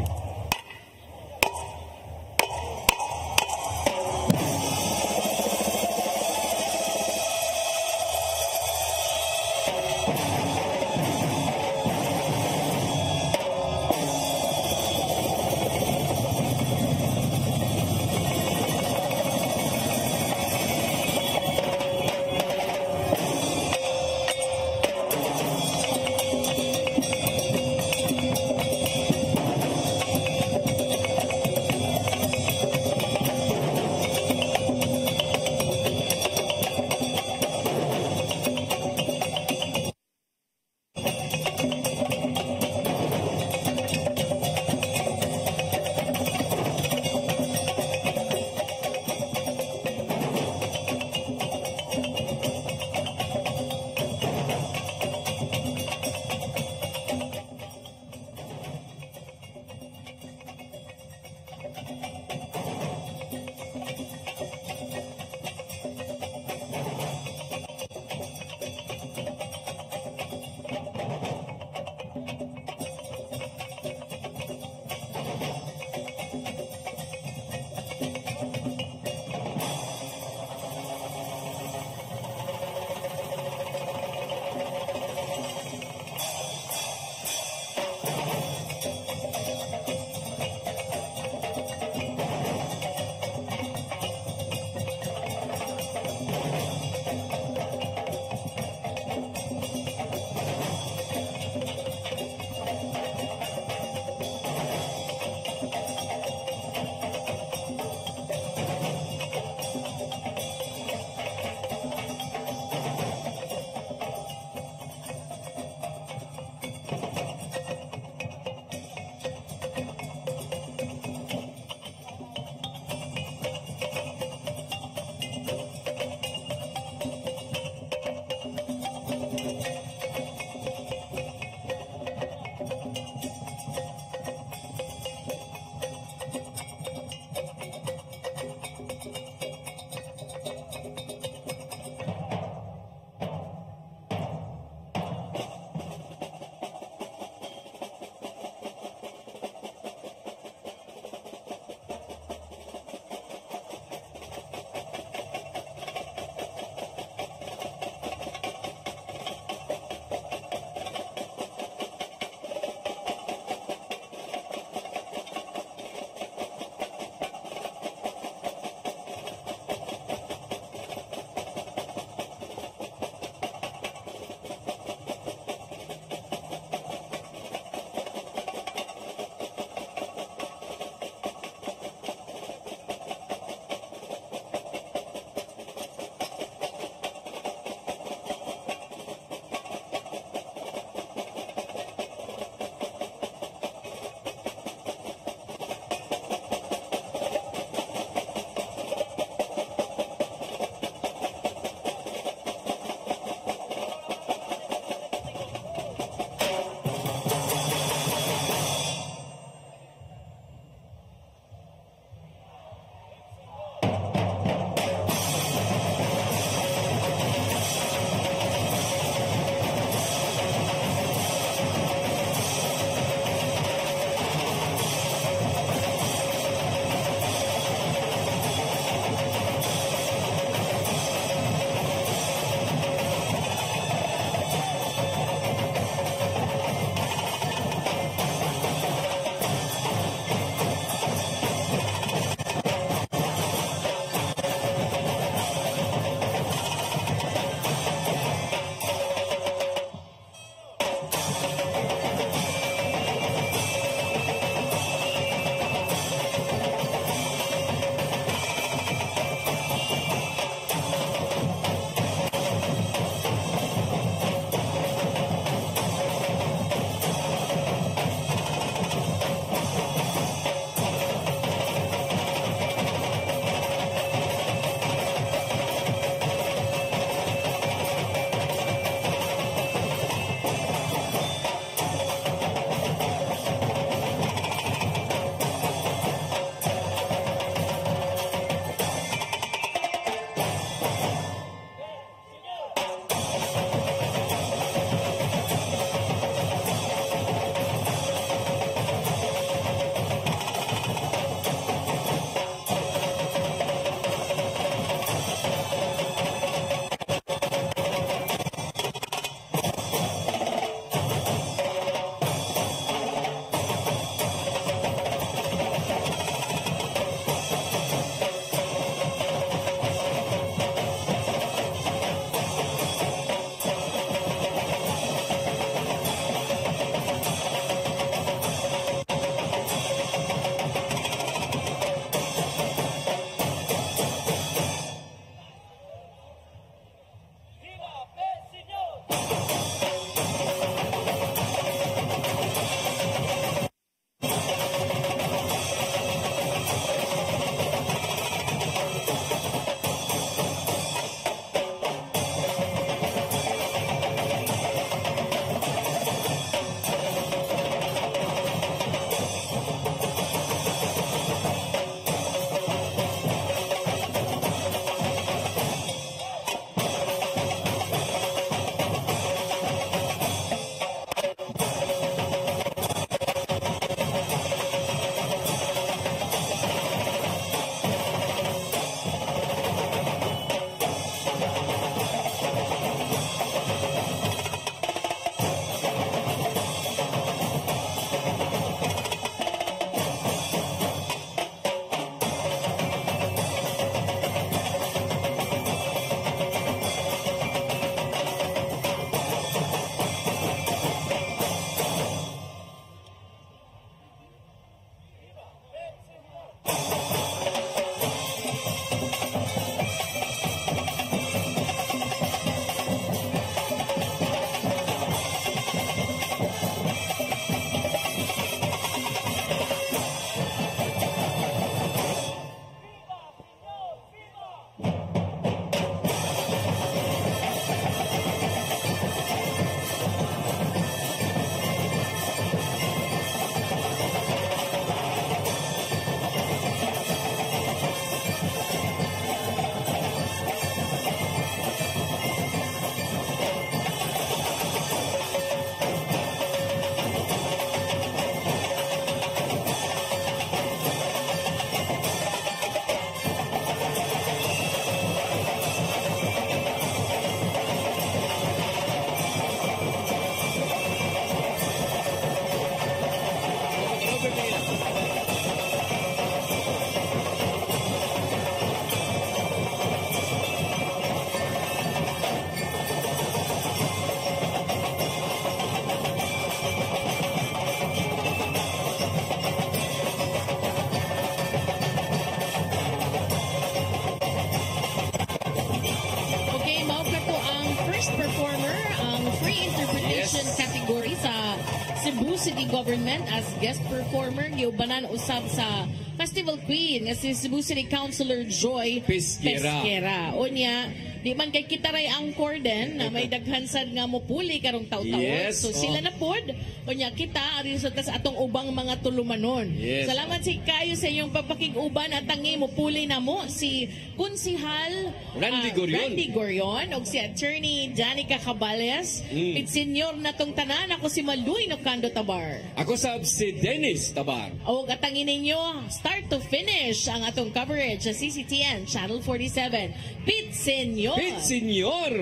Speaker 4: Cebu City Government as guest performer giubanan usab sa Festival Queen nga si Cebu City Councilor Joy Pesquera. Unya, di man kay kita ray angkor din na may daghansad nga mopuli karong taw-taon.
Speaker 5: Yes,
Speaker 4: so sila na pod. Unya kita ari sa atong ubang mga tulumanon.
Speaker 5: Yes.
Speaker 4: Salamat si kayo sa inyong papakig-uban at tangi mopuli na mo si Konsihal Randy Gorion o si Attorney Janica Cabales. Senyor na tong tanan, ako si Maluy Nocando Tabar.
Speaker 5: Ako si Dennis Tabar.
Speaker 4: O atangin ninyo, start to finish ang atong coverage sa CCTN Channel 47. Pit Senyor!
Speaker 5: Pit Senyor!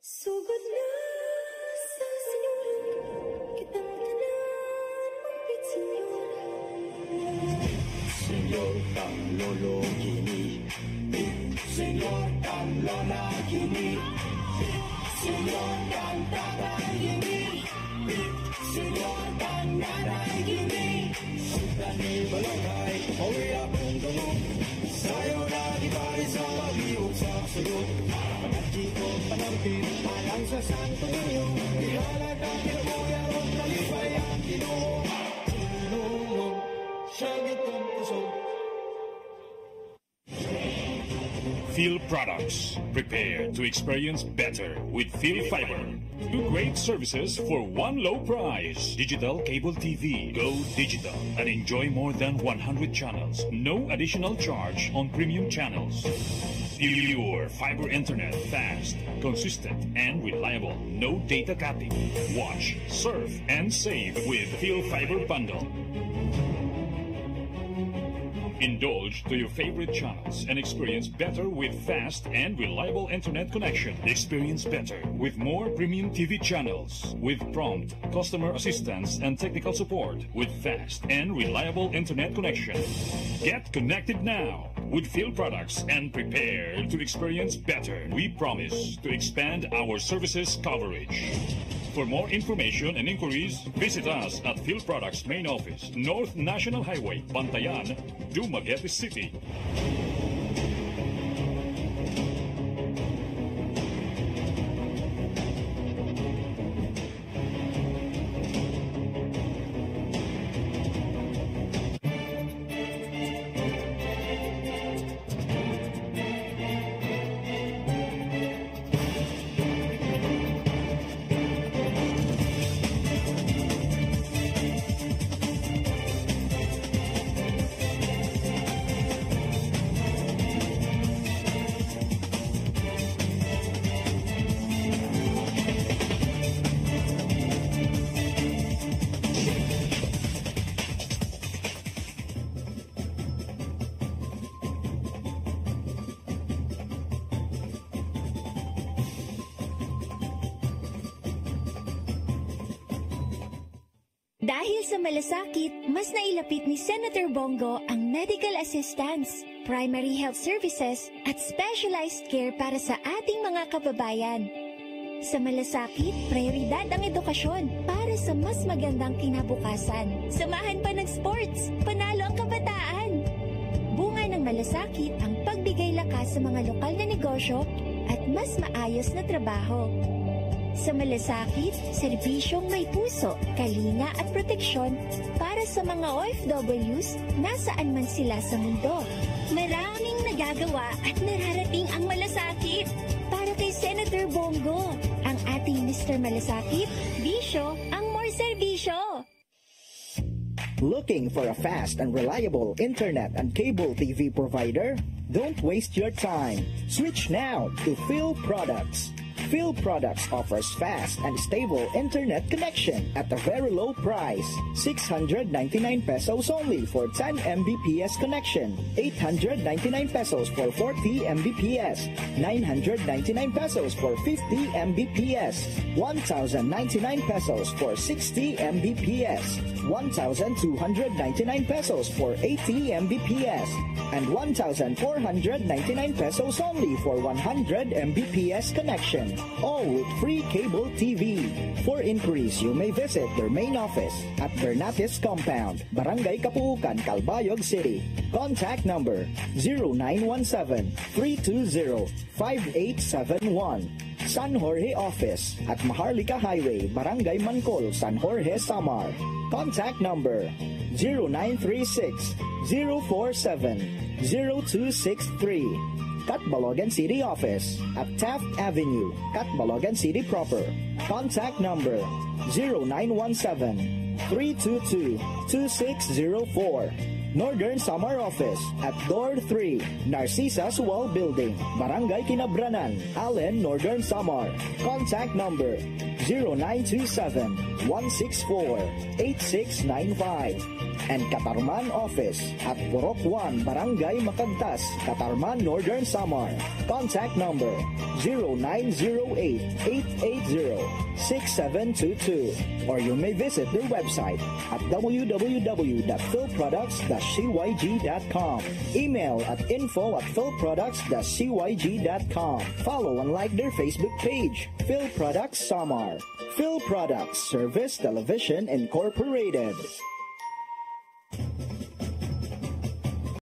Speaker 10: Sugod na sa Senyor, kitang tanan mong Pit Senyor.
Speaker 6: Senyor kang lolo kini, Pit Senyor kang lola kini, Pit Senyor kang tatay kini, Pit Senyor kang nanay kini. Suka ni balangay, awi akong tulog, sayo na gibari sa pag-iwag sa sugod. Pagkati ko panampin, alang sa Santo Niño, ihalag ang kinabuyan o kalipay ang Ginoo. Tulungon, siya gitong puso.
Speaker 22: Phil Products. Prepare to experience better with Phil Fiber. Two great services for one low price. Digital cable TV. Go digital and enjoy more than 100 channels. No additional charge on premium channels. Pure fiber internet, fast, consistent, and reliable. No data capping. Watch, surf, and save with Phil Fiber Bundle. Indulge to your favorite channels and experience better with fast and reliable internet connection. Experience better with more premium TV channels with prompt customer assistance and technical support with fast and reliable internet connection. Get connected now with Phil Products and prepare to experience better. We promise to expand our services coverage. For more information and inquiries, visit us at Phil Products Main Office, North National Highway, Bantayan, Dumaguete City.
Speaker 12: Dahil sa malasakit, mas nailapit ni Senator Bongo ang medical assistance, primary health services at specialized care para sa ating mga kababayan. Sa malasakit, prioridad ang edukasyon para sa mas magandang kinabukasan. Samahan pa ng sports, panalo ang kabataan. Bunga ng malasakit ang pagbigay lakas sa mga lokal na negosyo at mas maayos na trabaho. Sa malasakit, serbisyong may puso, kalinga at proteksyon para sa mga OFWs nasaan man sila sa mundo. Maraming nagagawa at nararating ang malasakit. Para kay Senator Bongo, ang ating Mr. Malasakit, bisyo ang more serbisyo.
Speaker 23: Looking for a fast and reliable internet and cable TV provider? Don't waste your time. Switch now to Phil Products. Phil Products offers fast and stable internet connection at a very low price. 699 pesos only for 10 Mbps connection. 899 pesos for 40 Mbps. 999 pesos for 50 Mbps. 1,099 pesos for 60 Mbps. 1,299 pesos for 80 Mbps. And 1,499 pesos only for 100 Mbps connection. All with free cable TV. For inquiries, you may visit their main office at Bernates Compound, Barangay Kapuukan, Calbayog City. Contact number 0917-320-5871. San Jorge Office at Maharlika Highway, Barangay Mancol, San Jorge, Samar. Contact number 0936-047-0263. Catbalogan City Office at Taft Avenue, Catbalogan City proper. Contact number 0917-322-2604. Northern Samar Office at Door 3, Narcissus Wall Building, Barangay Kinabranan, Allen, Northern Samar. Contact number 0927-164-8695. And Katarman Office at Purok 1, Barangay Makagtas, Katarman, Northern Samar. Contact number 0908-880-6722. Or you may visit their website at www.philproducts.cyg.com. Email at info@philproducts.cyg.com. Follow and like their Facebook page, Phil Products Samar. Phil Products Service Television Incorporated.